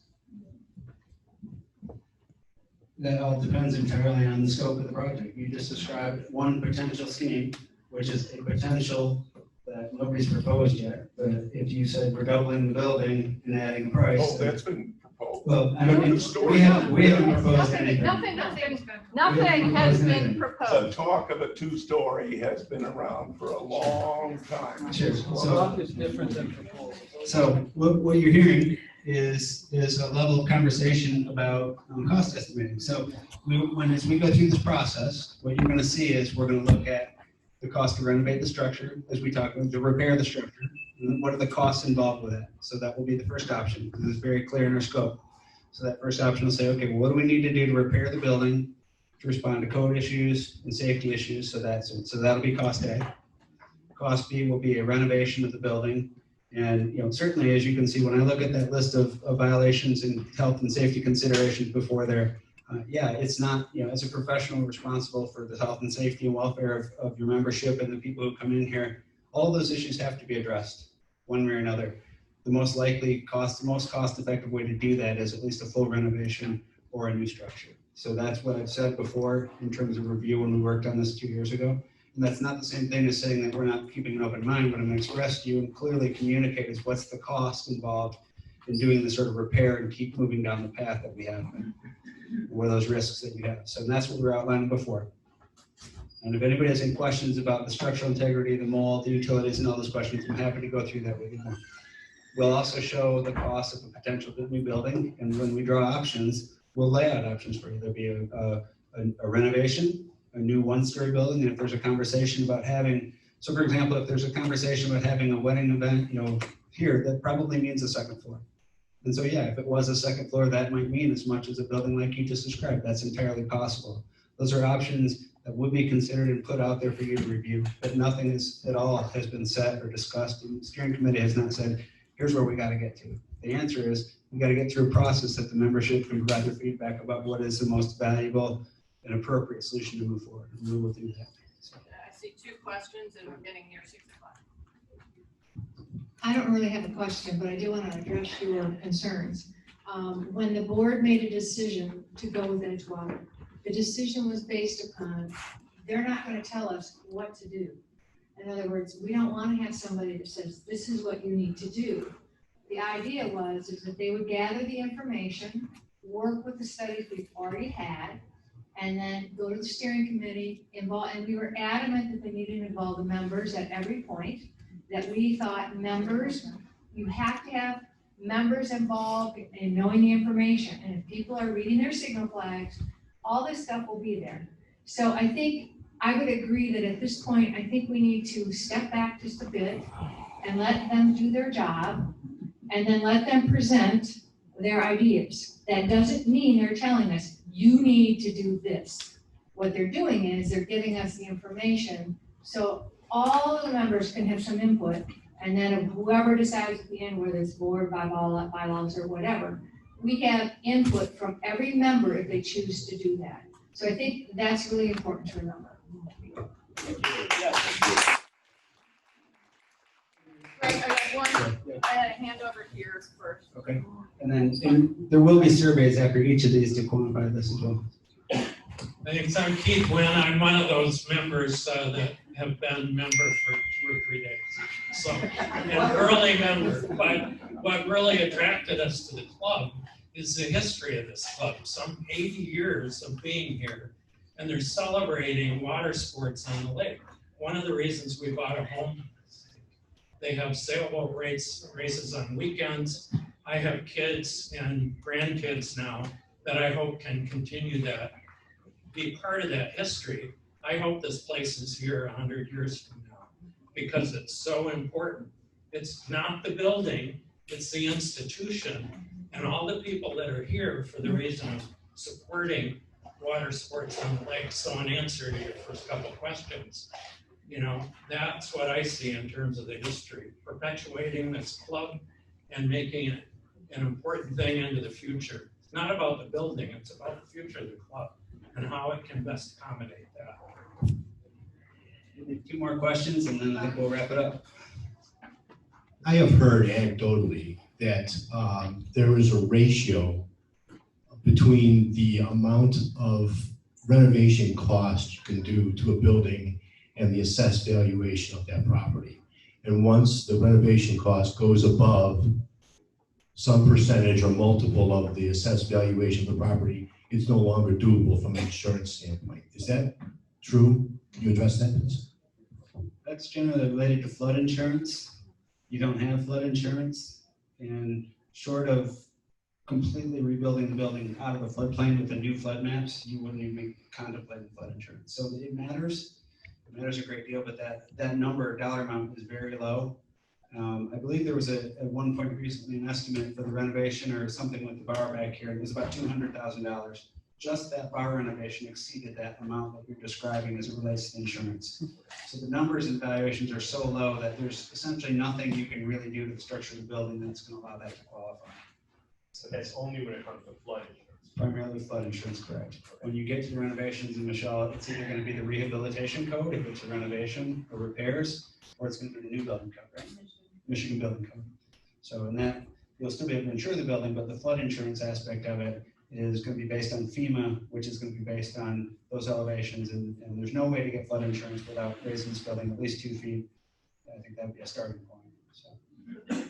T: That all depends entirely on the scope of the project. You just described one potential scheme, which is a potential that nobody's proposed yet. But if you said we're doubling the building and adding a price.
M: Oh, that's been proposed.
T: Well, I mean, we haven't proposed anything.
E: Nothing has been proposed.
M: The talk of a 2-story has been around for a long time.
T: Sure.
F: Talk is different than proposal.
T: So what you're hearing is a level of conversation about cost estimating. So as we go through this process, what you're going to see is we're going to look at the cost to renovate the structure, as we talked about, to repair the structure. And what are the costs involved with that? So that will be the first option, because it's very clear in our scope. So that first option will say, okay, well, what do we need to do to repair the building to respond to code issues and safety issues? So that'll be cost A. Cost B will be a renovation of the building And, certainly, as you can see, when I look at that list of violations and health and safety considerations before there, it's not, as a professional responsible for the health and safety and welfare of your membership and the people who come in here, all those issues have to be addressed one way or another. The most cost-effective way to do that is at least a full renovation or a new structure. So that's what I've said before in terms of review when we worked on this 2 years ago. And that's not the same thing as saying that we're not keeping an open mind. What I'm going to express to you and clearly communicate is what's the cost involved in doing the sort of repair and keep moving down the path that we have. What are those risks that you have? So that's what we're outlining before. And if anybody has any questions about the structural integrity, the mold, the utilities, and all those questions, I'm happy to go through that with you more. We'll also show the cost of a potential new building, and when we draw options, we'll lay out options for you. There'll be a renovation, a new one-story building, and if there's a conversation about having, so for example, if there's a conversation about having a wedding event, here, that probably means a second floor. And so, if it was a second floor, that might mean as much as a building like you just described. That's entirely possible. Those are options that would be considered and put out there for you to review, but nothing is at all has been said or discussed, and the steering committee has not said, here's where we got to get to. The answer is we got to get through a process that the membership can provide their feedback about what is the most valuable and appropriate solution to move forward, and we will do that. So.
E: I see 2 questions, and we're getting near 6 o'clock.
Q: I don't really have a question, but I do want to address your concerns. When the board made a decision to go with Edgewater, the decision was based upon they're not going to tell us what to do. In other words, we don't want to have somebody that says, this is what you need to do. The idea is that they would gather the information, work with the studies we've already had, and then go to the steering committee, and we were adamant that they needed to involve the members at every point, that we thought you have to have members involved in knowing the information. And if people are reading their signal flags, all this stuff will be there. So I think I would agree that at this point, I think we need to step back just a bit and let them do their job, and then let them present their ideas. That doesn't mean they're telling us, you need to do this. What they're doing is they're giving us the information so all the members can have some input, and then whoever decides at the end, whether it's board, bylaws, or whatever, we have input from every member if they choose to do that. So I think that's really important to remember.
E: I had a hand over here first.
T: Okay, and there will be surveys after each of these to quantify this as well.
U: Thanks, I'm Keith Wynn. I'm one of those members that have been member for 2 or 3 days. So, an early member, but what really attracted us to the club is the history of this club. Some 80 years of being here, and they're celebrating water sports on the lake. One of the reasons we bought a home, they have sailboat races on weekends. I have kids and grandkids now that I hope can continue that, be part of that history. I hope this place is here 100 years from now because it's so important. It's not the building, it's the institution and all the people that are here for the reason of supporting water sports on the lake. So in answer to your first couple questions, that's what I see in terms of the history, perpetuating this club and making it an important thing into the future. It's not about the building, it's about the future of the club and how it can best accommodate that.
T: 2 more questions and then I think we'll wrap it up.
P: I have heard anecdotally that there is a ratio between the amount of renovation cost you can do to a building and the assessed valuation of that property. And once the renovation cost goes above some percentage or multiple of the assessed valuation of the property, it's no longer doable from an insurance standpoint. Is that true? Can you address that, please?
T: That's generally related to flood insurance. You don't have flood insurance, and short of completely rebuilding the building out of the floodplain with the new flood maps, you wouldn't even be contemplating flood insurance. So it matters. It matters a great deal, but that dollar amount is very low. I believe there was at one point recently an estimate for the renovation or something with the bar back here. It was about $200,000 just that bar renovation exceeded that amount that you're describing as it relates to insurance. So the numbers and valuations are so low that there's essentially nothing you can really do to the structure of the building that's going to allow that to qualify.
C: So that's only when it comes to flood insurance.
T: Primarily flood insurance, correct. When you get to the renovations in Michelle, it's either going to be the rehabilitation code if it's a renovation or repairs, or it's going to be the new building code, right? Michigan building code. So in that, you'll still be able to insure the building, but the flood insurance aspect of it is going to be based on FEMA, which is going to be based on those elevations. And there's no way to get flood insurance without raising this building at least 2 feet. I think that would be a starting point.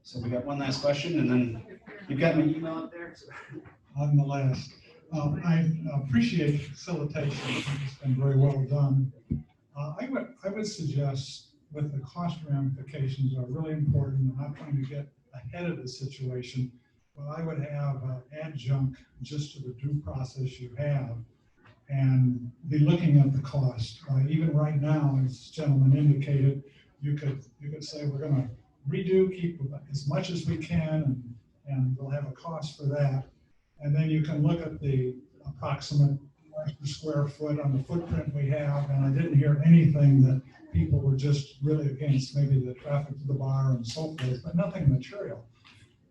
T: So we got one last question, and then you've got my email up there. So.
V: On the last. I appreciate the facilitation. It's been very well done. I would suggest with the cost ramifications are really important. I'm not trying to get ahead of the situation, but I would have an adjunct just to the due process you have and be looking at the cost. Even right now, as this gentleman indicated, you could say we're going to redo, keep as much as we can, and we'll have a cost for that. And then you can look at the approximate price per square foot on the footprint we have, and I didn't hear anything that people were just really against, maybe the traffic to the bar and so forth, but nothing material.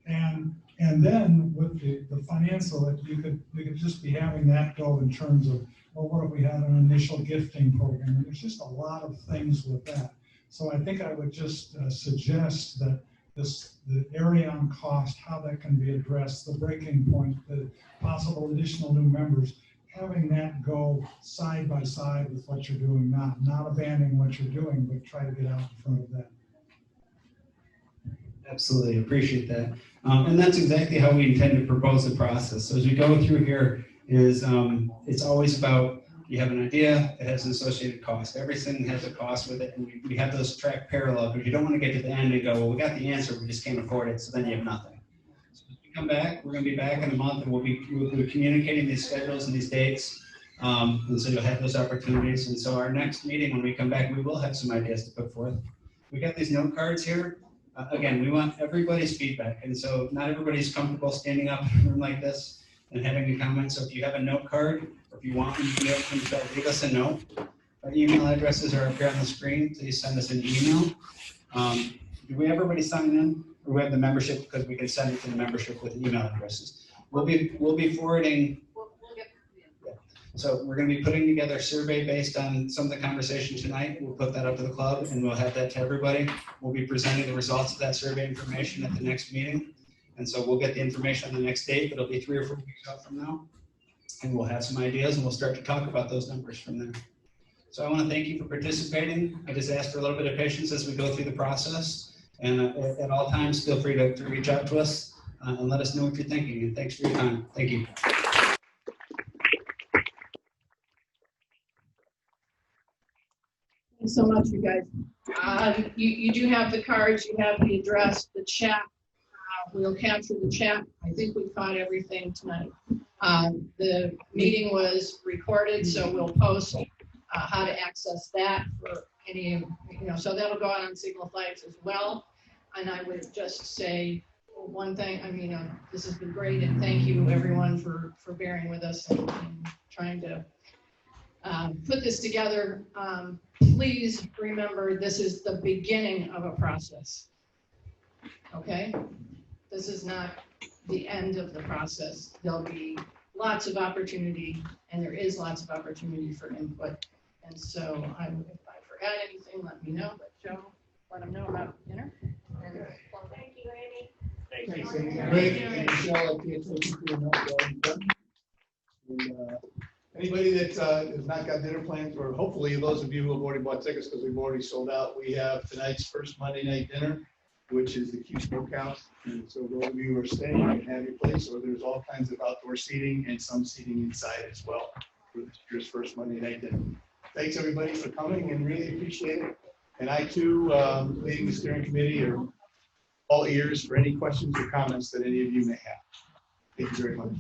V: And then with the financial, you could just be having that go in terms of, well, what if we had an initial gifting program? And there's just a lot of things with that. So I think I would just suggest that the area on cost, how that can be addressed, the breaking point, the possible additional new members, having that go side by side with what you're doing now, not abandoning what you're doing, but try to get out in front of that.
T: Absolutely, appreciate that. And that's exactly how we intend to propose the process. So as we go through here is, it's always about, you have an idea, it has an associated cost. Everything has a cost with it, and we have those track parallel, because you don't want to get to the end and go, well, we got the answer, we just can't afford it, so then you have nothing. So as we come back, we're going to be back in a month, and we'll be communicating these schedules and these dates, and so you'll have those opportunities. And so our next meeting, when we come back, we will have some ideas to put forth. We got these note cards here. Again, we want everybody's feedback, and so not everybody's comfortable standing up in a room like this and having a comment. So if you have a note card, or if you want one, you can get from Michelle, leave us a note. Our email addresses are up here on the screen. Please send us an email. Do we have everybody sign in? Or we have the membership, because we can send it to the membership with email addresses. We'll be forwarding. So we're going to be putting together a survey based on some of the conversation tonight. We'll put that up to the club, and we'll have that to everybody. We'll be presenting the results of that survey information at the next meeting. And so we'll get the information on the next date, but it'll be 3 or 4 weeks out from now. And we'll have some ideas, and we'll start to talk about those numbers from there. So I want to thank you for participating. I just ask for a little bit of patience as we go through the process. And at all times, feel free to reach out to us and let us know what you're thinking. And thanks for your time. Thank you.
A: Thanks so much, you guys. You do have the cards, you have the address, the chat. We'll capture the chat. I think we caught everything tonight. The meeting was recorded, so we'll post how to access that for any, so that'll go out on Signal Flags as well. And I would just say one thing, this has been great, and thank you everyone for bearing with us and trying to put this together. Please remember, this is the beginning of a process, okay? This is not the end of the process. There'll be lots of opportunity, and there is lots of opportunity for input. And so if I forgot anything, let me know, but Joe, let them know about dinner. And thank you, Amy.
C: Thank you.
W: Great, and Michelle, I can't thank you for your note. And anybody that has not got dinner plans, or hopefully those of you who have already bought tickets, because we've already sold out, we have tonight's first Monday night dinner, which is the Q Smokehouse. And so those of you who are staying, you can have your place, or there's all kinds of outdoor seating and some seating inside as well for this year's first Monday night dinner. Thanks everybody for coming, and really appreciate it. And I too, leading the steering committee, are all ears for any questions or comments that any of you may have. Thank you very much.